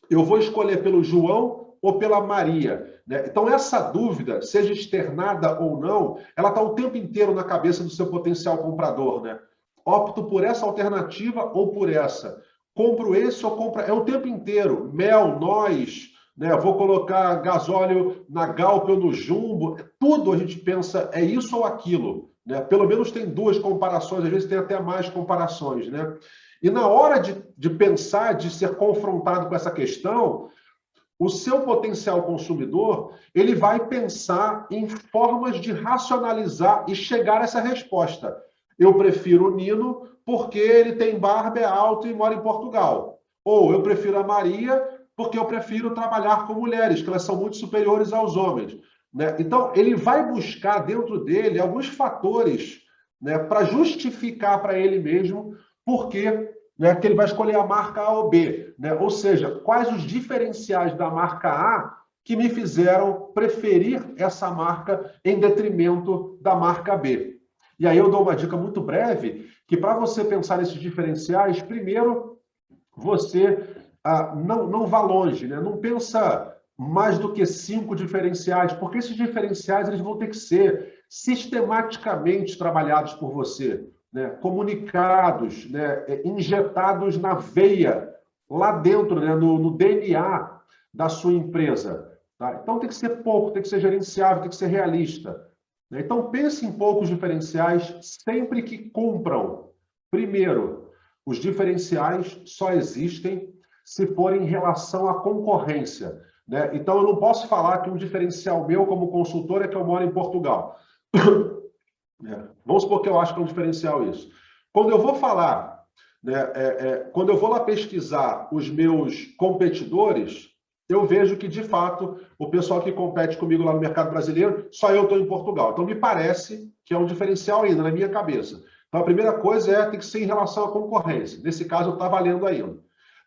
eu vou escolher pelo João ou pela Maria, né? Então, essa dúvida, seja externada ou não, ela está o tempo inteiro na cabeça do seu potencial comprador, né? Opto por essa alternativa ou por essa. Compro esse ou compro... É o tempo inteiro. Mel, noz... né? Vou colocar gasóleo na Galp ou no Jumbo, tudo a gente pensa é isso ou aquilo, né? Pelo menos tem 2 comparações, às vezes tem até mais comparações, né? E na hora de pensar, de ser confrontado com essa questão, o seu potencial consumidor, ele vai pensar em formas de racionalizar e chegar a essa resposta. Eu prefiro o Nino porque ele tem barba, é alto e mora em Portugal. Ou eu prefiro a Maria porque eu prefiro trabalhar com mulheres, que elas são muito superiores aos homens. Né? Então, ele vai buscar dentro dele alguns fatores, né, para justificar para ele mesmo por que, né, que ele vai escolher a marca A ou B. Né? Ou seja, quais os diferenciais da marca A que me fizeram preferir essa marca em detrimento da marca B. E aí eu dou uma dica muito breve, que para você pensar nesses diferenciais, primeiro, você não vá longe, né? Não pensa mais do que 5 diferenciais, porque esses diferenciais eles vão ter que ser sistematicamente trabalhados por você, né? Comunicados, né? Injetados na veia, lá dentro, né? no DNA da sua empresa. Tá? Então tem que ser pouco, tem que ser gerenciável, tem que ser realista. Né? Então pense em poucos diferenciais sempre que cumpram. Primeiro, os diferenciais só existem se forem em relação à concorrência. Né? Então, eu não posso falar que um diferencial meu como consultor é que eu moro em Portugal. Vamos supor que eu acho que é um diferencial isso. Quando eu vou falar, né, quando eu vou lá pesquisar os meus competidores, eu vejo que, de fato, o pessoal que compete comigo lá no mercado brasileiro, só eu estou em Portugal. Então, me parece que é um diferencial ainda na minha cabeça. Então, a primeira coisa tem que ser em relação à concorrência. Nesse caso, está valendo ainda.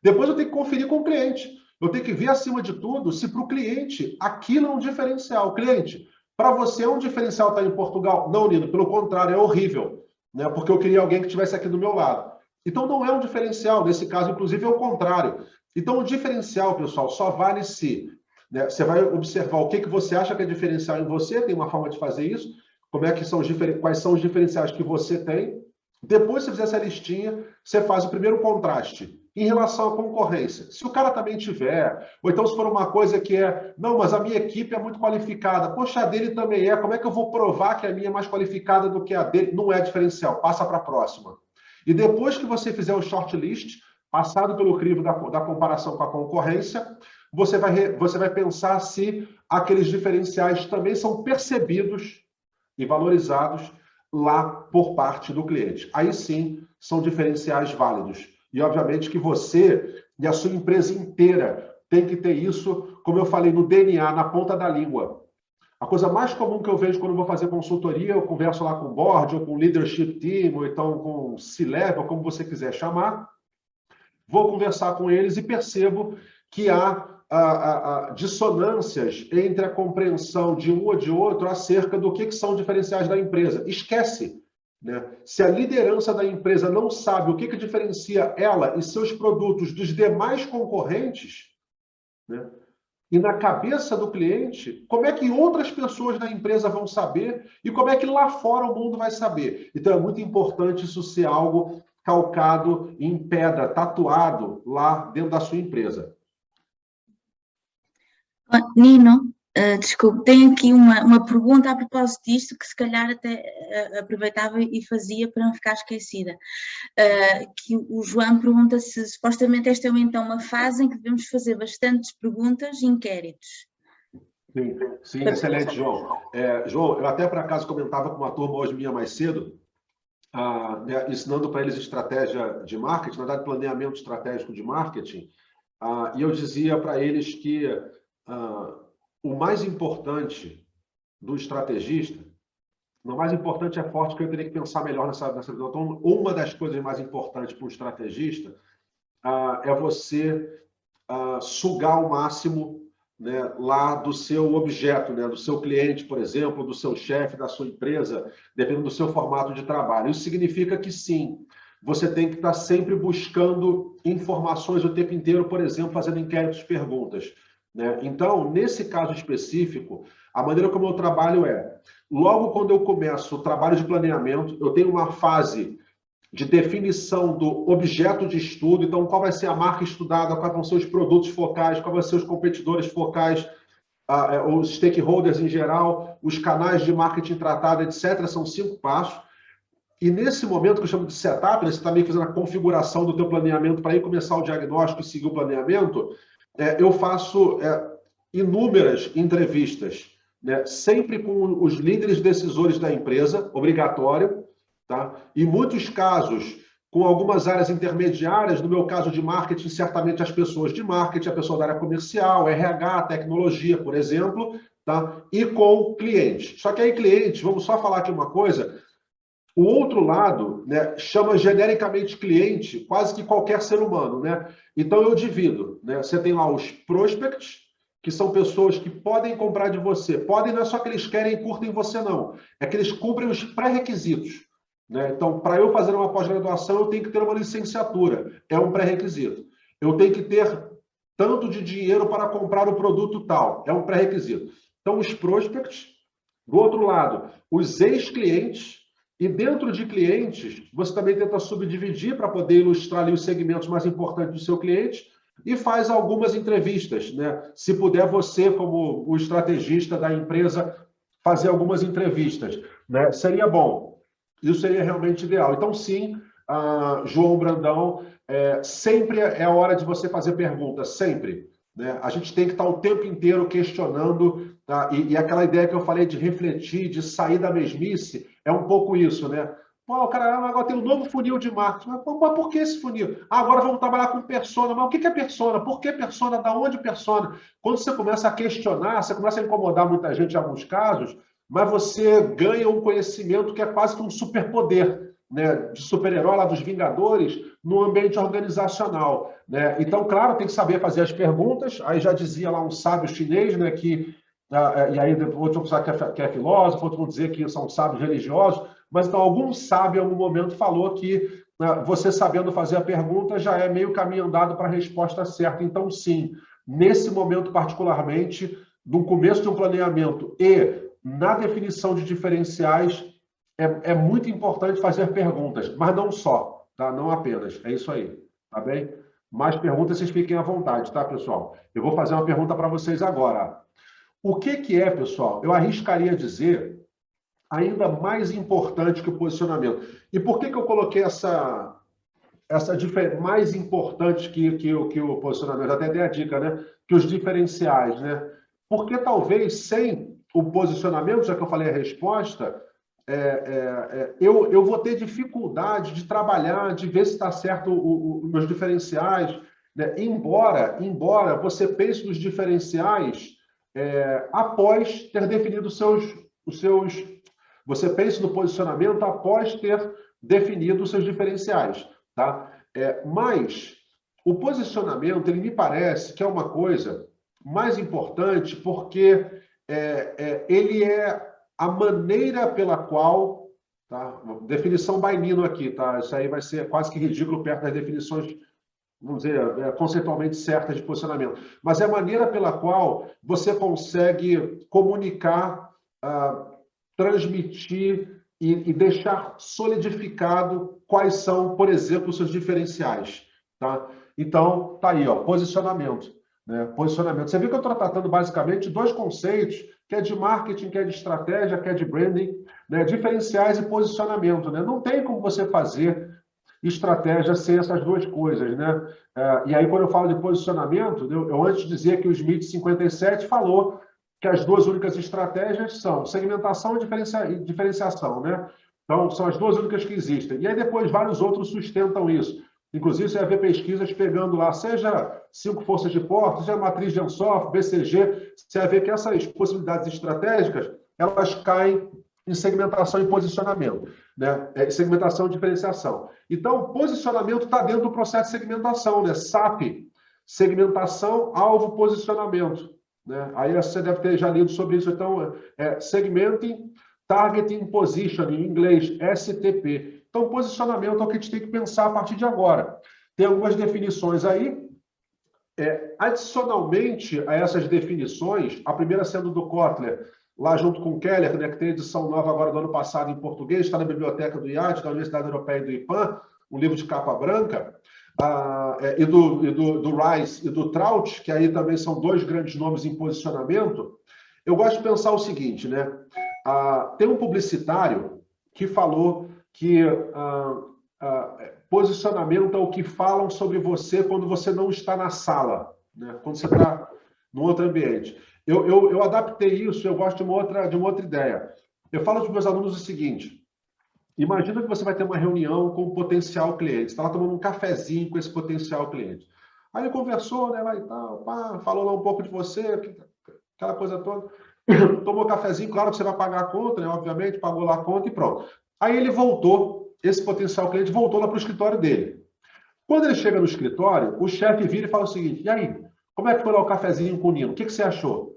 Depois, eu tenho que conferir com o cliente. Eu tenho que ver, acima de tudo, se para o cliente aquilo é um diferencial. Cliente, para você é um diferencial estar em Portugal? Não, Nino, pelo contrário, é horrível. Né? Porque eu queria alguém que estivesse aqui do meu lado. Então, não é um diferencial. Nesse caso, inclusive, é o contrário. Então, o diferencial, pessoal, só vale se, né, você vai observar o que você acha que é diferencial em você, tem uma forma de fazer isso, como é que são quais são os diferenciais que você tem. Depois, se você fizer essa listinha, você faz o primeiro contraste em relação à concorrência. Se o cara também tiver, ou então se for uma coisa que não, mas a minha equipe é muito qualificada, poxa, a dele também é, como é que eu vou provar que a minha é mais qualificada do que a dele? Não é diferencial, passa para a próxima. E depois que você fizer o shortlist, passado pelo crivo da comparação com a concorrência, você vai pensar se aqueles diferenciais também são percebidos e valorizados lá por parte do cliente. Aí sim, são diferenciais válidos. E, obviamente, que você e a sua empresa inteira tem que ter isso, como eu falei, no DNA, na ponta da língua. A coisa mais comum que eu vejo quando eu vou fazer consultoria, eu converso lá com o board, ou com o leadership team, ou então com o C-level, como você quiser chamar, vou conversar com eles e percebo que há dissonâncias entre a compreensão de um ou de outro acerca do que são diferenciais da empresa. Esquece, né? Se a liderança da empresa não sabe o que diferencia ela e seus produtos dos demais concorrentes, né? E na cabeça do cliente, como é que outras pessoas da empresa vão saber e como é que lá fora o mundo vai saber? Então é muito importante isso ser algo calcado em pedra, tatuado lá dentro da sua empresa. Nino, desculpe, tenho aqui uma pergunta a propósito disto, que se calhar até aproveitava e fazia para não ficar esquecida. Que o João pergunta se supostamente esta é então uma fase em que devemos fazer bastantes perguntas e inquéritos. Sim, excelente, João. João, eu até por acaso comentava com uma turma hoje minha mais cedo, né, ensinando para eles estratégia de marketing, na verdade, planeamento estratégico de marketing, e eu dizia para eles que o mais importante do estrategista, o mais importante é forte, que eu teria que pensar melhor nessa visão. Então, uma das coisas mais importantes para um estrategista é você sugar o máximo, né, lá do seu objeto, né, do seu cliente, por exemplo, do seu chefe, da sua empresa, dependendo do seu formato de trabalho. Isso significa que, sim, você tem que estar sempre buscando informações o tempo inteiro, por exemplo, fazendo inquéritos, perguntas. Né? Então, nesse caso específico, a maneira como eu trabalho logo quando eu começo o trabalho de planeamento, eu tenho uma fase de definição do objeto de estudo, então qual vai ser a marca estudada, quais vão ser os produtos focais, quais vão ser os competidores focais, os stakeholders em geral, os canais de marketing tratado, etc. São 5 passos. E nesse momento que eu chamo de setup, né, você está meio fazendo a configuração do teu planeamento para ir começar o diagnóstico e seguir o planeamento, eu faço inúmeras entrevistas, né, sempre com os líderes decisores da empresa, obrigatório, tá? Em muitos casos, com algumas áreas intermediárias, no meu caso de marketing, certamente as pessoas de marketing, a pessoa da área comercial, RH, tecnologia, por exemplo, tá? E com clientes. Só que aí clientes, vamos só falar aqui uma coisa, o outro lado, né, chama genericamente cliente quase que qualquer ser humano, né? Então eu divido, né? Você tem lá os prospects, que são pessoas que podem comprar de você. Podem, não é só que eles querem e curtem você, não. É que eles cumprem os pré-requisitos, né? Então, para eu fazer uma pós-graduação, eu tenho que ter uma licenciatura. É um pré-requisito. Eu tenho que ter tanto de dinheiro para comprar o produto tal. É um pré-requisito. Então, os prospects. Do outro lado, os ex-clientes. E dentro de clientes, você também tenta subdividir para poder ilustrar ali os segmentos mais importantes do seu cliente e faz algumas entrevistas, né? Se puder você, como o estrategista da empresa, fazer algumas entrevistas, né? Seria bom. Isso seria realmente ideal. Então, sim, João Brandão, sempre é a hora de você fazer perguntas, sempre. Né? A gente tem que estar o tempo inteiro questionando, tá? E aquela ideia que eu falei de refletir, de sair da mesmice, é um pouco isso, né? Pô, o cara agora tem um novo funil de marketing. Mas por que esse funil? Agora vamos trabalhar com persona. Mas o que é persona? Por que persona? Da onde persona? Quando você começa a questionar, você começa a incomodar muita gente em alguns casos, mas você ganha um conhecimento que é quase que um superpoder, né? De super-herói lá dos Vingadores, no ambiente organizacional, né? Então, claro, tem que saber fazer as perguntas. Aí já dizia lá um sábio chinês, né, que e aí outros vão pensar que é filósofo, outros vão dizer que são sábios religiosos, mas então algum sábio em algum momento falou que você sabendo fazer a pergunta já é meio caminho andado para a resposta certa. Então, sim, nesse momento particularmente, no começo de um planeamento e na definição de diferenciais, é muito importante fazer perguntas, mas não só, tá? Não apenas. É isso aí, tá bem? Mais perguntas, vocês fiquem à vontade, tá, pessoal? Eu vou fazer uma pergunta para vocês agora. O que é, pessoal? Eu arriscaria dizer ainda mais importante que o posicionamento. E por que eu coloquei essa diferença mais importante que o posicionamento? Até dei a dica, né? Que os diferenciais, né? Porque talvez sem o posicionamento, já que eu falei a resposta, eu vou ter dificuldade de trabalhar, de ver se está certo os meus diferenciais, né? Embora você pense nos diferenciais após ter definido os seus. Você pense no posicionamento após ter definido os seus diferenciais, tá? Mas o posicionamento, ele me parece que é uma coisa mais importante porque ele é a maneira pela qual, tá? Definição by Nino aqui, tá? Isso aí vai ser quase que ridículo perto das definições, vamos dizer, conceitualmente certas de posicionamento. Mas é a maneira pela qual você consegue comunicar, transmitir e deixar solidificado quais são, por exemplo, os seus diferenciais, tá? Então, tá aí, ó, posicionamento, né? Posicionamento. Você viu que eu estou tratando basicamente dois conceitos, que é de marketing, que é de estratégia, que é de branding, né? Diferenciais e posicionamento, né? Não tem como você fazer estratégia sem essas duas coisas, né? E aí, quando eu falo de posicionamento, eu antes dizia que o Smith 57 falou que as duas únicas estratégias são segmentação e diferenciação, né? Então, são as duas únicas que existem. E aí depois vários outros sustentam isso. Inclusive, você vai ver pesquisas pegando lá, seja 5 forças de porta, seja a matriz de Ansoff, BCG, você vai ver que essas possibilidades estratégicas, elas caem em segmentação e posicionamento, né? Segmentação e diferenciação. Então, posicionamento está dentro do processo de segmentação, né? SAP, segmentação, alvo, posicionamento, né? Aí você deve ter já lido sobre isso. Então, segmenting, targeting, positioning, em inglês, STP. Então, posicionamento é o que a gente tem que pensar a partir de agora. Tem algumas definições aí. Adicionalmente a essas definições, a primeira sendo do Kotler, lá junto com o Keller, né, que tem edição nova agora do ano passado em português, está na biblioteca do IAD, da Universidade Europeia e do IPAM, um livro de capa branca, e do Rice e do Trout, que aí também são dois grandes nomes em posicionamento. Eu gosto de pensar o seguinte, né? Tem um publicitário que falou que posicionamento é o que falam sobre você quando você não está na sala, né? Quando você está num outro ambiente. Eu adaptei isso, eu gosto de uma outra ideia. Eu falo para os meus alunos o seguinte: imagina que você vai ter uma reunião com um potencial cliente. Você está lá tomando um cafezinho com esse potencial cliente. Aí ele conversou, né, lá e tal, pá, falou lá um pouco de você, aquela coisa toda. Tomou cafezinho, claro que você vai pagar a conta, né? Obviamente, pagou lá a conta e pronto. Aí ele voltou, esse potencial cliente voltou lá para o escritório dele. Quando ele chega no escritório, o chefe vira e fala o seguinte: e aí, como é que foi lá o cafezinho com o Nino? O que você achou?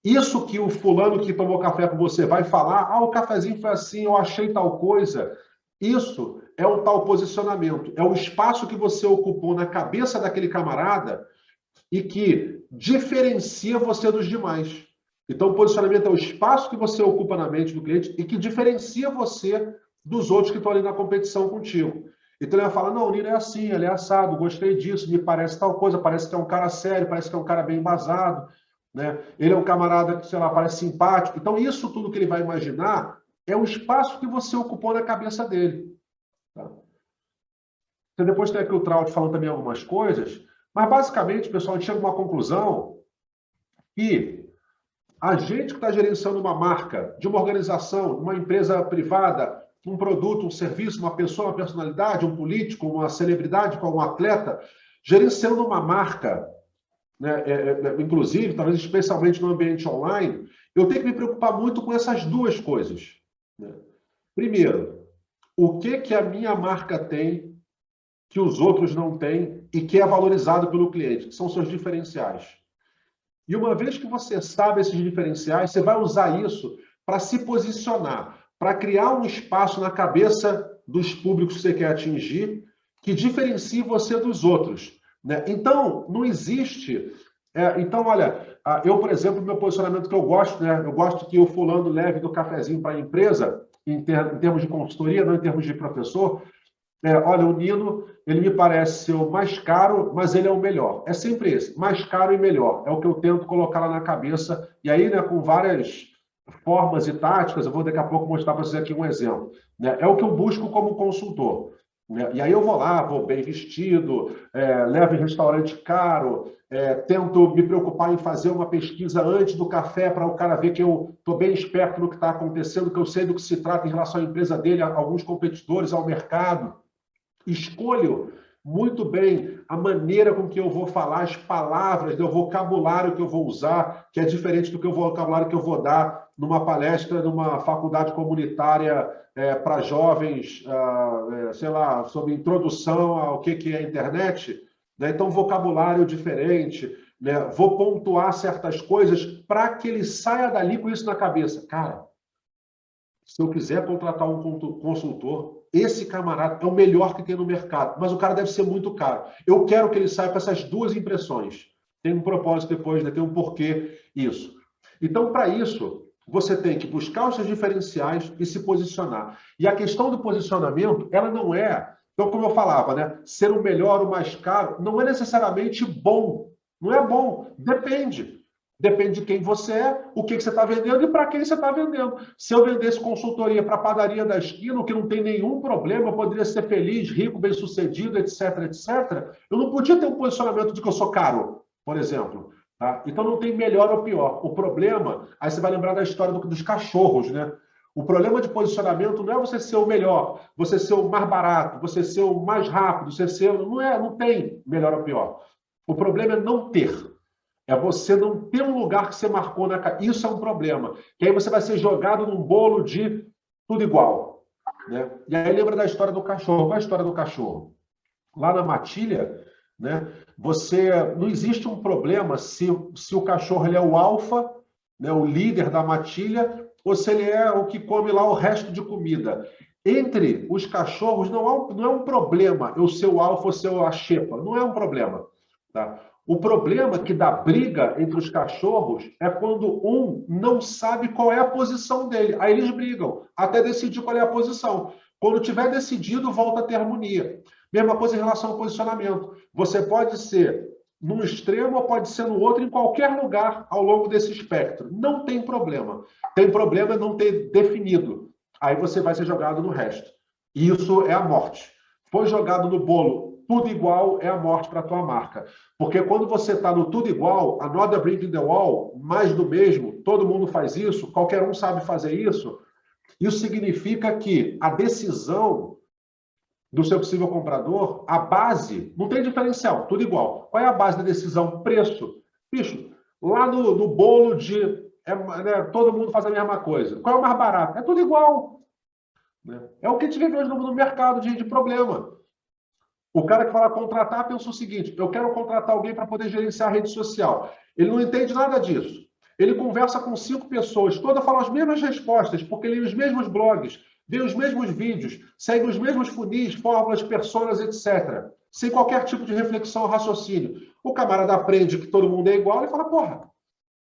Isso que o fulano que tomou café com você vai falar, o cafezinho foi assim, eu achei tal coisa. Isso é um tal posicionamento, é o espaço que você ocupou na cabeça daquele camarada e que diferencia você dos demais. Então, o posicionamento é o espaço que você ocupa na mente do cliente e que diferencia você dos outros que estão ali na competição contigo. Então, ele vai falar: não, o Nino é assim, ele é assado, gostei disso, me parece tal coisa, parece que é um cara sério, parece que é um cara bem embasado, né? Ele é um camarada que, sei lá, parece simpático. Então, isso tudo que ele vai imaginar é o espaço que você ocupou na cabeça dele. Tá? Você depois tem aqui o Traut falando também algumas coisas, mas basicamente, pessoal, a gente chega a uma conclusão que a gente que está gerenciando uma marca, de uma organização, uma empresa privada, um produto, um serviço, uma pessoa, uma personalidade, um político, uma celebridade, um atleta, gerenciando uma marca, né, inclusive, talvez especialmente no ambiente online, eu tenho que me preocupar muito com essas duas coisas. Né? Primeiro, o que a minha marca tem que os outros não têm e que é valorizado pelo cliente, que são seus diferenciais. E uma vez que você sabe esses diferenciais, você vai usar isso para se posicionar, para criar um espaço na cabeça dos públicos que você quer atingir, que diferencie você dos outros. Né? Então, não existe... então, olha, eu, por exemplo, meu posicionamento que eu gosto, né? Eu gosto que o fulano leve do cafezinho para a empresa, em termos de consultoria, não em termos de professor. Olha, o Nino, ele me parece ser o mais caro, mas ele é o melhor. É sempre esse, mais caro e melhor. É o que eu tento colocar lá na cabeça. E aí, né, com várias formas e táticas, eu vou daqui a pouco mostrar para vocês aqui um exemplo. Né? É o que eu busco como consultor. Né? E aí eu vou lá, vou bem vestido, levo em restaurante caro, tento me preocupar em fazer uma pesquisa antes do café para o cara ver que eu estou bem esperto no que está acontecendo, que eu sei do que se trata em relação à empresa dele, a alguns competidores, ao mercado. Escolho muito bem a maneira com que eu vou falar, as palavras, o vocabulário que eu vou usar, que é diferente do que o vocabulário que eu vou dar numa palestra, numa faculdade comunitária para jovens, sei lá, sobre introdução ao que é a internet. Né? Então, vocabulário diferente. Né? Vou pontuar certas coisas para que ele saia dali com isso na cabeça. Cara, se eu quiser contratar um consultor, esse camarada é o melhor que tem no mercado, mas o cara deve ser muito caro. Eu quero que ele saia com essas duas impressões. Tem um propósito depois, né? Tem um porquê isso. Então, para isso, você tem que buscar os seus diferenciais e se posicionar. E a questão do posicionamento, ela não é... Então, como eu falava, né? Ser o melhor, o mais caro, não é necessariamente bom. Não é bom. Depende. Depende de quem você é, o que você está vendendo e para quem você está vendendo. Se eu vendesse consultoria para a padaria da esquina, o que não tem nenhum problema, eu poderia ser feliz, rico, bem-sucedido, etc, etc. Eu não podia ter um posicionamento de que eu sou caro, por exemplo. Tá? Então não tem melhor ou pior. O problema, aí você vai lembrar da história dos cachorros, né? O problema de posicionamento não é você ser o melhor, você ser o mais barato, você ser o mais rápido, você ser... Não tem melhor ou pior. O problema é não ter. É você não ter um lugar que você marcou na cara. Isso é um problema. Que aí você vai ser jogado num bolo de tudo igual. Né? E aí lembra da história do cachorro. Qual é a história do cachorro? Lá na matilha, né, não existe um problema se o cachorro ele é o alfa, né, o líder da matilha, ou se ele é o que come lá o resto de comida. Entre os cachorros não é um problema eu ser o alfa ou ser a xepa. Não é um problema. Tá? O problema que dá briga entre os cachorros é quando um não sabe qual é a posição dele. Aí eles brigam, até decidir qual é a posição. Quando tiver decidido, volta a ter harmonia. Mesma coisa em relação ao posicionamento. Você pode ser num extremo ou pode ser no outro, em qualquer lugar ao longo desse espectro. Não tem problema. Tem problema não ter definido. Aí você vai ser jogado no resto. E isso é a morte. Foi jogado no bolo tudo igual é a morte para a tua marca. Porque quando você está no tudo igual, another brick in the wall, mais do mesmo, todo mundo faz isso, qualquer um sabe fazer isso, isso significa que a decisão do seu possível comprador, a base, não tem diferencial, tudo igual. Qual é a base da decisão? Preço. Bicho, lá no bolo de... né, todo mundo faz a mesma coisa. Qual é o mais barato? É tudo igual. Né? É o que a gente vê hoje no mercado de problema. O cara que fala contratar pensa o seguinte, eu quero contratar alguém para poder gerenciar a rede social. Ele não entende nada disso. Ele conversa com 5 pessoas, todas falam as mesmas respostas, porque lê os mesmos blogs, vê os mesmos vídeos, segue os mesmos funis, fórmulas, personas, etc. Sem qualquer tipo de reflexão ou raciocínio. O camarada aprende que todo mundo é igual e fala, porra,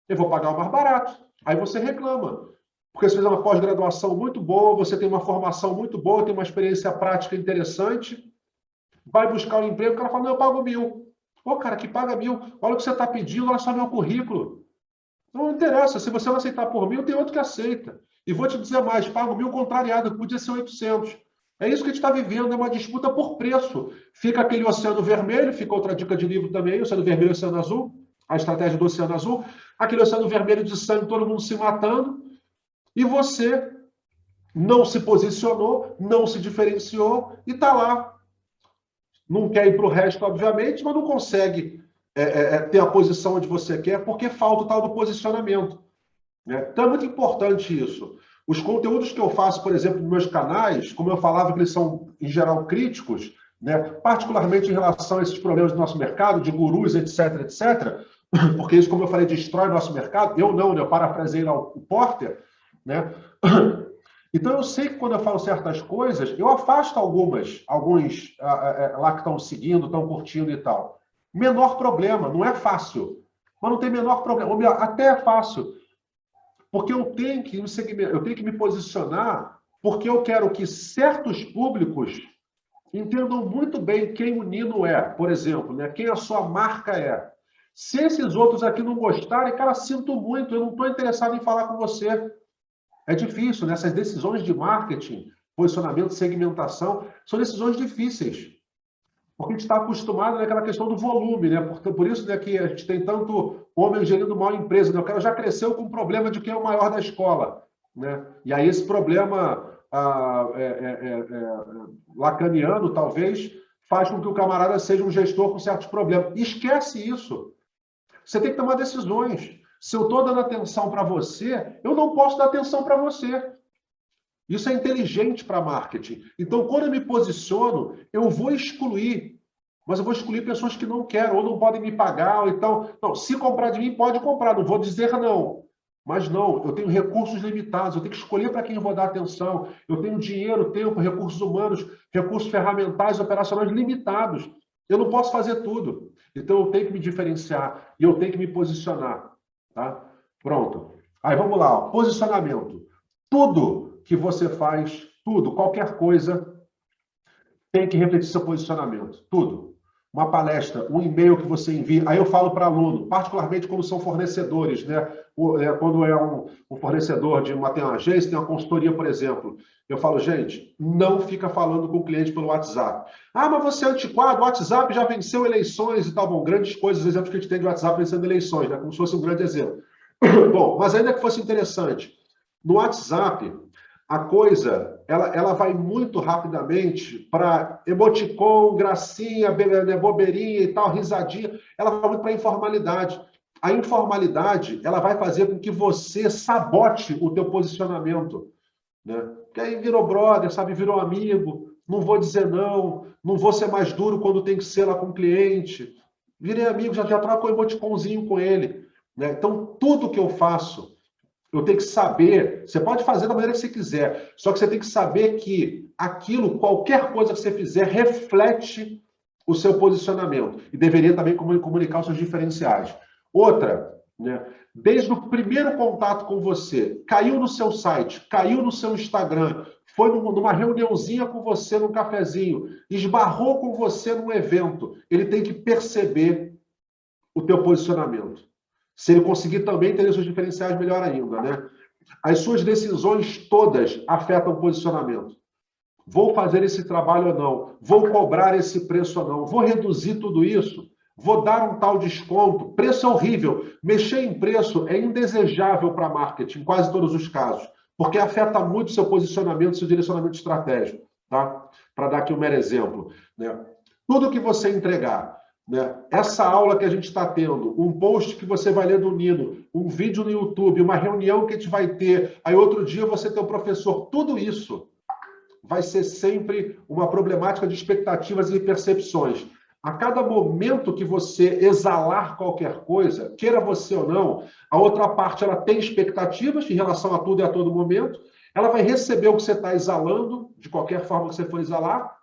eu vou pagar o mais barato. Aí você reclama. Porque você fez uma pós-graduação muito boa, você tem uma formação muito boa, tem uma experiência prática interessante, vai buscar um emprego, o cara fala, não, eu pago 1.000. Pô, cara, que paga 1.000? Olha o que você está pedindo, olha só meu currículo. Não interessa, se você não aceitar por 1.000, tem outro que aceita. E vou te dizer mais, pago 1.000 contrariado, podia ser 800. É isso que a gente está vivendo, é uma disputa por preço. Fica aquele oceano vermelho, fica outra dica de livro também, oceano vermelho e oceano azul, a estratégia do oceano azul, aquele oceano vermelho de sangue, todo mundo se matando, e você não se posicionou, não se diferenciou, e está lá. Não quer ir para o resto, obviamente, mas não consegue ter a posição onde você quer, porque falta o tal do posicionamento. Né? Então é muito importante isso. Os conteúdos que eu faço, por exemplo, nos meus canais, como eu falava que eles são, em geral, críticos, né? Particularmente em relação a esses problemas do nosso mercado, de gurus, etc., etc., porque isso, como eu falei, destrói o nosso mercado. Eu não, né? Eu parafrasei lá o Porter, né? Então, eu sei que quando eu falo certas coisas, eu afasto alguns lá que estão seguindo, estão curtindo e tal. Menor problema, não é fácil. Mas não tem menor problema. Ou melhor, até é fácil. Porque eu tenho que me posicionar, porque eu quero que certos públicos entendam muito bem quem o Nino é, por exemplo, né? Quem a sua marca é. Se esses outros aqui não gostarem, cara, sinto muito, eu não estou interessado em falar com você. É difícil, né? Essas decisões de marketing, posicionamento, segmentação, são decisões difíceis. Porque a gente está acostumado naquela questão do volume, né? Por isso, né, que a gente tem tanto homem gerindo mal empresa, né? O cara já cresceu com o problema de quem é o maior da escola, né? E aí esse problema lacaniano, talvez, faz com que o camarada seja um gestor com certos problemas. Esquece isso. Você tem que tomar decisões. Se eu estou dando atenção para você, eu não posso dar atenção para você. Isso é inteligente para marketing. Então, quando eu me posiciono, eu vou excluir. Mas eu vou excluir pessoas que não querem, ou não podem me pagar, ou então... Não, se comprar de mim, pode comprar. Não vou dizer não. Mas não, eu tenho recursos limitados. Eu tenho que escolher para quem eu vou dar atenção. Eu tenho dinheiro, tempo, recursos humanos, recursos ferramentais, operacionais limitados. Eu não posso fazer tudo. Então, eu tenho que me diferenciar. E eu tenho que me posicionar. Tá? Pronto. Aí vamos lá, ó. Posicionamento. Tudo que você faz, tudo, qualquer coisa, tem que refletir seu posicionamento. Tudo. Uma palestra, um e-mail que você envia. Aí eu falo para aluno, particularmente quando são fornecedores, né? Quando é um fornecedor tem uma agência, tem uma consultoria, por exemplo. Eu falo, gente, não fica falando com o cliente pelo WhatsApp. Ah, mas você é antiquado, o WhatsApp já venceu eleições e tal. Bom, grandes coisas, exemplos que a gente tem de WhatsApp vencendo eleições, né? Como se fosse um grande exemplo. Bom, mas ainda que fosse interessante, no WhatsApp, a coisa, ela vai muito rapidamente para emoticon, gracinha, bobeirinha e tal, risadinha. Ela vai muito para a informalidade. A informalidade, ela vai fazer com que você sabote o teu posicionamento. Né? Porque aí virou brother, sabe? Virou amigo. Não vou dizer não. Não vou ser mais duro quando tem que ser lá com o cliente. Virei amigo, já troco o emoticonzinho com ele. Né? Então, tudo que eu faço, eu tenho que saber, você pode fazer da maneira que você quiser, só que você tem que saber que aquilo, qualquer coisa que você fizer, reflete o seu posicionamento. E deveria também comunicar os seus diferenciais. Outra, né? Desde o primeiro contato com você, caiu no seu site, caiu no seu Instagram, foi numa reuniãozinha com você, num cafezinho, esbarrou com você num evento, ele tem que perceber o teu posicionamento. Se ele conseguir também ter os seus diferenciais, melhor ainda, né? As suas decisões todas afetam o posicionamento. Vou fazer esse trabalho ou não? Vou cobrar esse preço ou não? Vou reduzir tudo isso? Vou dar um tal desconto? Preço é horrível. Mexer em preço é indesejável para marketing, em quase todos os casos, porque afeta muito seu posicionamento, seu direcionamento estratégico. Tá? Para dar aqui um mero exemplo. Né? Tudo que você entregar, né? Essa aula que a gente está tendo, um post que você vai ler do Nino, um vídeo no YouTube, uma reunião que a gente vai ter, aí outro dia você tem um professor, tudo isso vai ser sempre uma problemática de expectativas e percepções. A cada momento que você exalar qualquer coisa, queira você ou não, a outra parte ela tem expectativas em relação a tudo e a todo momento, ela vai receber o que você está exalando, de qualquer forma que você for exalar,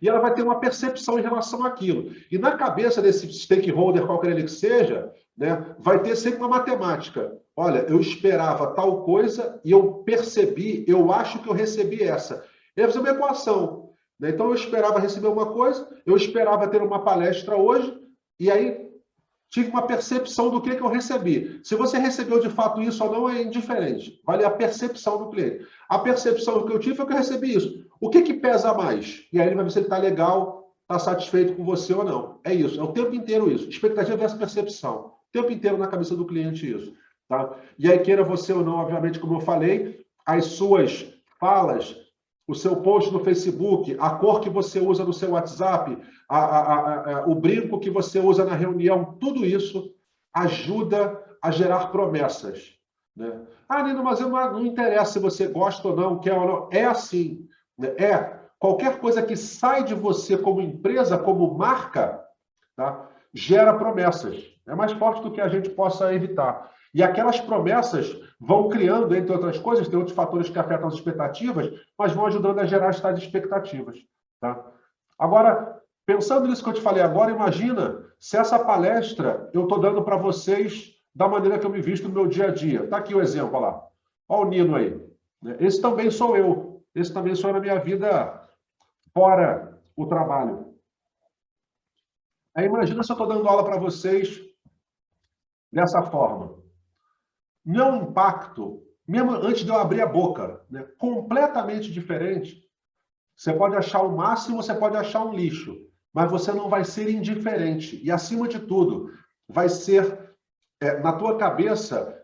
e ela vai ter uma percepção em relação àquilo. E na cabeça desse stakeholder, qualquer ele que seja, né, vai ter sempre uma matemática. Olha, eu esperava tal coisa e eu percebi, eu acho que eu recebi essa. E aí vai fazer uma equação. Né? Então, eu esperava receber uma coisa, eu esperava ter uma palestra hoje, e aí tive uma percepção do que eu recebi. Se você recebeu de fato isso ou não, é indiferente. Vale a percepção do cliente. A percepção que eu tive foi que eu recebi isso. O que pesa mais? E aí ele vai ver se ele está legal, está satisfeito com você ou não. É isso, é o tempo inteiro isso. Expectativa versus percepção. O tempo inteiro na cabeça do cliente isso. Tá? E aí, queira você ou não, obviamente, como eu falei, as suas falas, o seu post no Facebook, a cor que você usa no seu WhatsApp, o brinco que você usa na reunião, tudo isso ajuda a gerar promessas. Né? Ah, Nino, mas não interessa se você gosta ou não, quer ou não. É assim. Né? Qualquer coisa que sai de você como empresa, como marca, tá? Gera promessas. É mais forte do que a gente possa evitar. E aquelas promessas vão criando, entre outras coisas, tem outros fatores que afetam as expectativas, mas vão ajudando a gerar tais expectativas. Tá? Agora, pensando nisso que eu te falei agora, imagina se essa palestra eu estou dando para vocês da maneira que eu me visto no meu dia a dia. Está aqui o exemplo, olha lá. Olha o Nino aí. Esse também sou eu. Esse também sou eu na minha vida fora o trabalho. Aí imagina se eu estou dando aula para vocês dessa forma. Meu impacto, mesmo antes de eu abrir a boca, né, completamente diferente. Você pode achar o máximo, você pode achar um lixo, mas você não vai ser indiferente. E, acima de tudo, vai ser, na tua cabeça,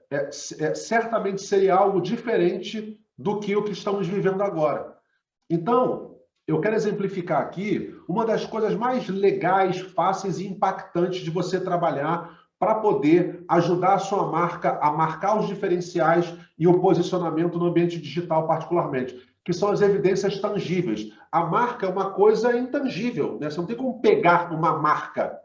certamente seria algo diferente do que o que estamos vivendo agora. Então, eu quero exemplificar aqui uma das coisas mais legais, fáceis e impactantes de você trabalhar para poder ajudar a sua marca a marcar os diferenciais e o posicionamento no ambiente digital, particularmente, que são as evidências tangíveis. A marca é uma coisa intangível, né? Você não tem como pegar uma marca,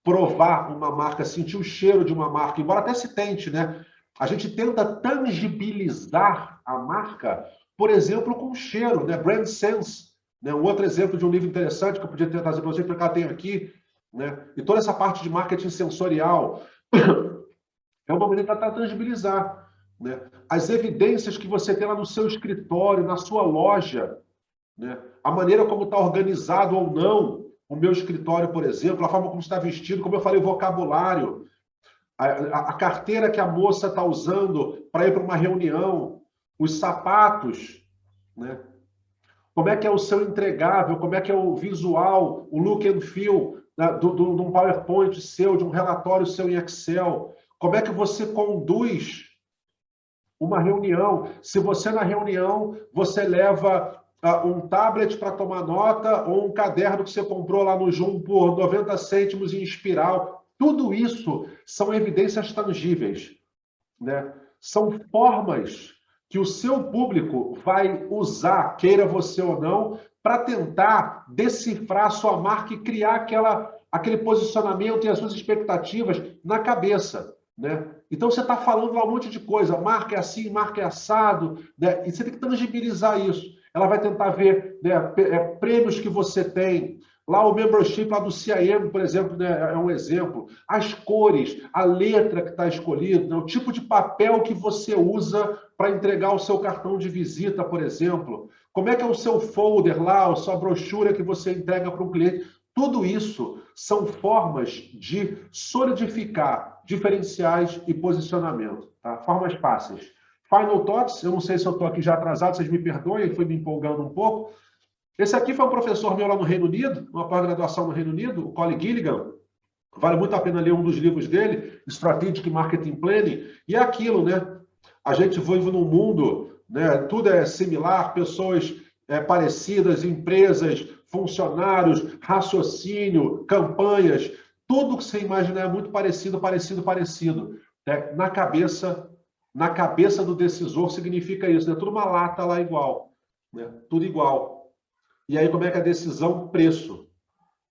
provar uma marca, sentir o cheiro de uma marca, embora até se tente, né? A gente tenta tangibilizar a marca, por exemplo, com cheiro, né? Brand Sense, né? Um outro exemplo de um livro interessante que eu podia tentar trazer para você, porque eu tenho aqui, né? E toda essa parte de marketing sensorial é uma maneira de tangibilizar, né? As evidências que você tem lá no seu escritório, na sua loja, né? A maneira como está organizado ou não o meu escritório, por exemplo, a forma como está vestido, como eu falei, o vocabulário, a carteira que a moça está usando para ir para uma reunião, os sapatos, né? Como é que é o seu entregável, como é que é o visual, o look and feel, né, de um PowerPoint seu, de um relatório seu em Excel. Como é que você conduz uma reunião? Se você na reunião, você leva um tablet para tomar nota ou um caderno que você comprou lá no Joom por 90 cêntimos em espiral. Tudo isso são evidências tangíveis, né? São formas que o seu público vai usar, queira você ou não, para tentar decifrar sua marca e criar aquele posicionamento e as suas expectativas na cabeça, né? Então, você está falando lá um monte de coisa, marca é assim, marca é assado, né? E você tem que tangibilizar isso. Ela vai tentar ver, né, prêmios que você tem. Lá o membership lá do CIM, por exemplo, né, é um exemplo. As cores, a letra que está escolhida, né, o tipo de papel que você usa para entregar o seu cartão de visita, por exemplo. Como é que é o seu folder lá, a sua brochura que você entrega para um cliente. Tudo isso são formas de solidificar diferenciais e posicionamento. Tá? Formas fáceis. Final thoughts, eu não sei se eu estou aqui já atrasado, vocês me perdoem, fui me empolgando um pouco, Esse aqui foi um professor meu lá no Reino Unido, uma pós-graduação no Reino Unido, o Colin Gilligan. Vale muito a pena ler um dos livros dele, Strategic Marketing Planning. E é aquilo, né? A gente vive num mundo, né? Tudo é similar, pessoas parecidas, empresas, funcionários, raciocínio, campanhas, tudo que você imaginar é muito parecido, parecido, parecido. Né? Na cabeça do decisor significa isso, né? Tudo uma lata lá igual, né? Tudo igual. E aí como é que é a decisão? Preço.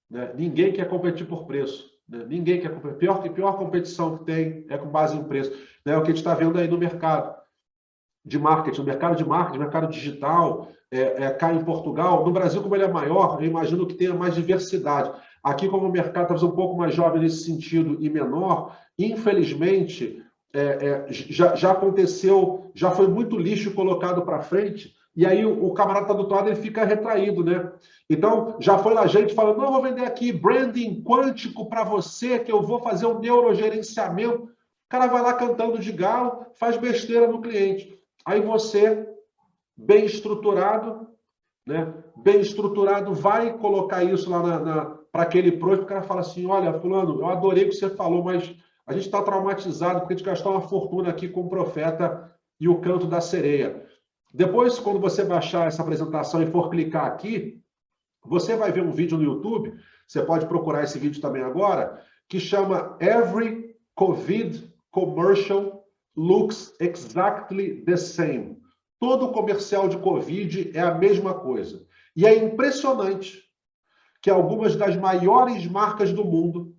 Né? Ninguém quer competir por preço. Né? Ninguém quer competir. Pior competição que tem é com base em preço. Né? É o que a gente está vendo aí no mercado de marketing, no mercado digital, cá em Portugal. No Brasil, como ele é maior, eu imagino que tenha mais diversidade. Aqui, como o mercado talvez um pouco mais jovem nesse sentido e menor, infelizmente, já aconteceu, já foi muito lixo colocado para frente, e aí o camarada está do outro lado, ele fica retraído, né? Então, já foi lá gente falando, não, eu vou vender aqui branding quântico para você, que eu vou fazer um neurogerenciamento. O cara vai lá cantando de galo, faz besteira no cliente. Aí você, bem estruturado, né? Bem estruturado, vai colocar isso lá para aquele projeto, o cara fala assim, olha, fulano, eu adorei o que você falou, mas a gente está traumatizado porque a gente gastou uma fortuna aqui com o Profeta e o Canto da Sereia. Depois, quando você baixar essa apresentação e for clicar aqui, você vai ver um vídeo no YouTube, você pode procurar esse vídeo também agora, que chama Every COVID Commercial Looks Exactly the Same. Todo comercial de Covid é a mesma coisa. E é impressionante que algumas das maiores marcas do mundo,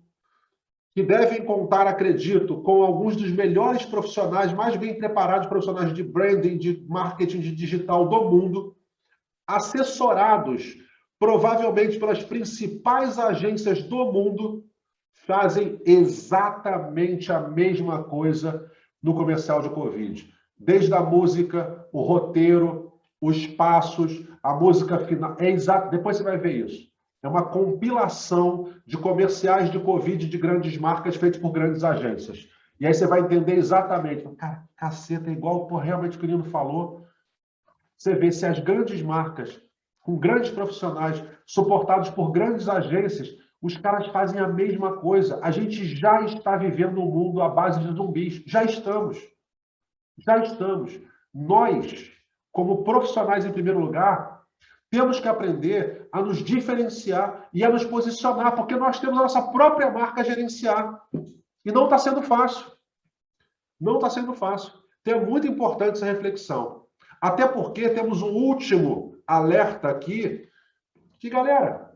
que devem contar, acredito, com alguns dos melhores profissionais, mais bem preparados profissionais de branding, de marketing de digital do mundo, assessorados provavelmente pelas principais agências do mundo, fazem exatamente a mesma coisa no comercial de Covid. Desde a música, o roteiro, os passos, a música final. É exato. Depois você vai ver isso. É uma compilação de comerciais de Covid de grandes marcas feitos por grandes agências. E aí você vai entender exatamente. Cara, caceta, é igual realmente o que o Nino falou. Você vê se as grandes marcas, com grandes profissionais, suportados por grandes agências, os caras fazem a mesma coisa. A gente já está vivendo um mundo à base de zumbis. Já estamos. Já estamos. Nós, como profissionais em primeiro lugar, temos que aprender a nos diferenciar e a nos posicionar, porque nós temos a nossa própria marca a gerenciar. E não está sendo fácil. Não está sendo fácil. Então é muito importante essa reflexão. Até porque temos um último alerta aqui, que, galera,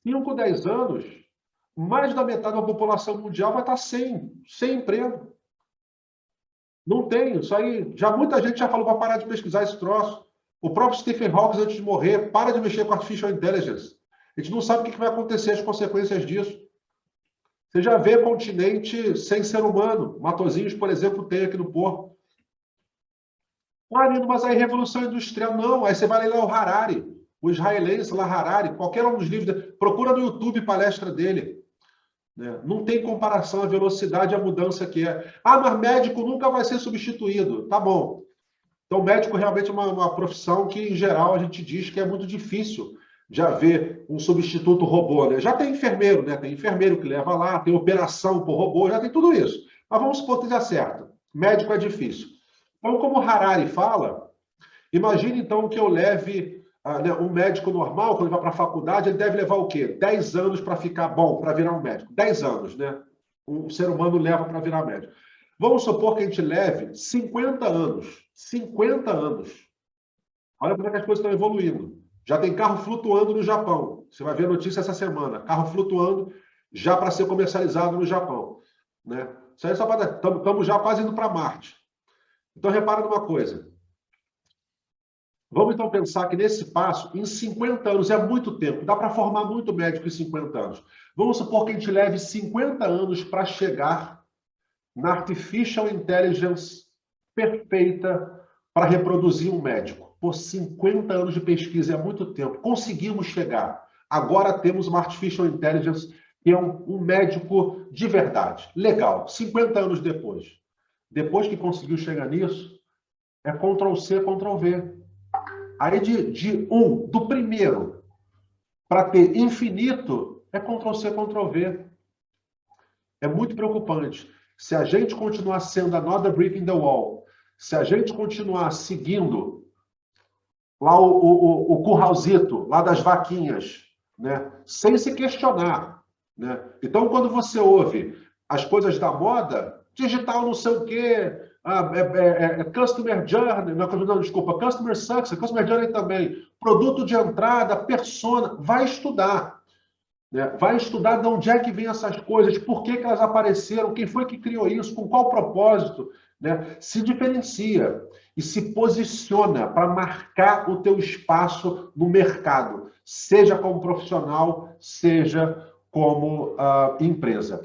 5, 10 anos, mais da metade da população mundial vai estar sem emprego. Não tem. Isso aí, muita gente já falou para parar de pesquisar esse troço. O próprio Stephen Hawking, antes de morrer, para de mexer com Artificial Intelligence. A gente não sabe o que vai acontecer, as consequências disso. Você já vê continente sem ser humano. Matosinhos, por exemplo, tem aqui no Porto. Ah, Nino, mas aí Revolução Industrial. Não, aí você vai ler lá o Harari, o israelense lá Harari, qualquer um dos livros dele. Procura no YouTube palestra dele. Não tem comparação a velocidade e a mudança que é. Ah, mas médico nunca vai ser substituído. Tá bom. Então, médico realmente é uma profissão que, em geral, a gente diz que é muito difícil de haver um substituto robô. Né? Já tem enfermeiro, né? Tem enfermeiro que leva lá, tem operação por robô, já tem tudo isso. Mas vamos supor que dê certo. Médico é difícil. Então, como Harari fala, imagine então que eu leve um médico normal, quando ele vai para a faculdade, ele deve levar o quê? 10 anos para ficar bom, para virar um médico. 10 anos, né? Um ser humano leva para virar médico. Vamos supor que a gente leve 50 anos. 50 anos. Olha como é que as coisas estão evoluindo. Já tem carro flutuando no Japão. Você vai ver a notícia essa semana. Carro flutuando já para ser comercializado no Japão. Né? Isso aí só para... Estamos já quase indo para Marte. Então, repara numa coisa. Vamos então pensar que nesse passo, em 50 anos, é muito tempo. Dá para formar muito médico em 50 anos. Vamos supor que a gente leve 50 anos para chegar na Artificial Intelligence perfeita para reproduzir um médico. Por 50 anos de pesquisa é muito tempo. Conseguimos chegar. Agora temos uma Artificial Intelligence que é um médico de verdade. Legal. 50 anos depois. Depois que conseguiu chegar nisso, é Ctrl+C, Ctrl+V. Aí do primeiro para ter infinito, é Ctrl+C, Ctrl+V. É muito preocupante. Se a gente continuar sendo another brick in the wall, se a gente continuar seguindo lá o curralzito, lá das vaquinhas, né, sem se questionar, né? Então, quando você ouve as coisas da moda, digital não sei o quê, customer journey, não, desculpa, customer success, customer journey também, produto de entrada, persona, vai estudar. Né? Vai estudar de onde é que vem essas coisas, por que elas apareceram, quem foi que criou isso, com qual propósito, né? Se diferencia e se posiciona para marcar o teu espaço no mercado, seja como profissional, seja como empresa.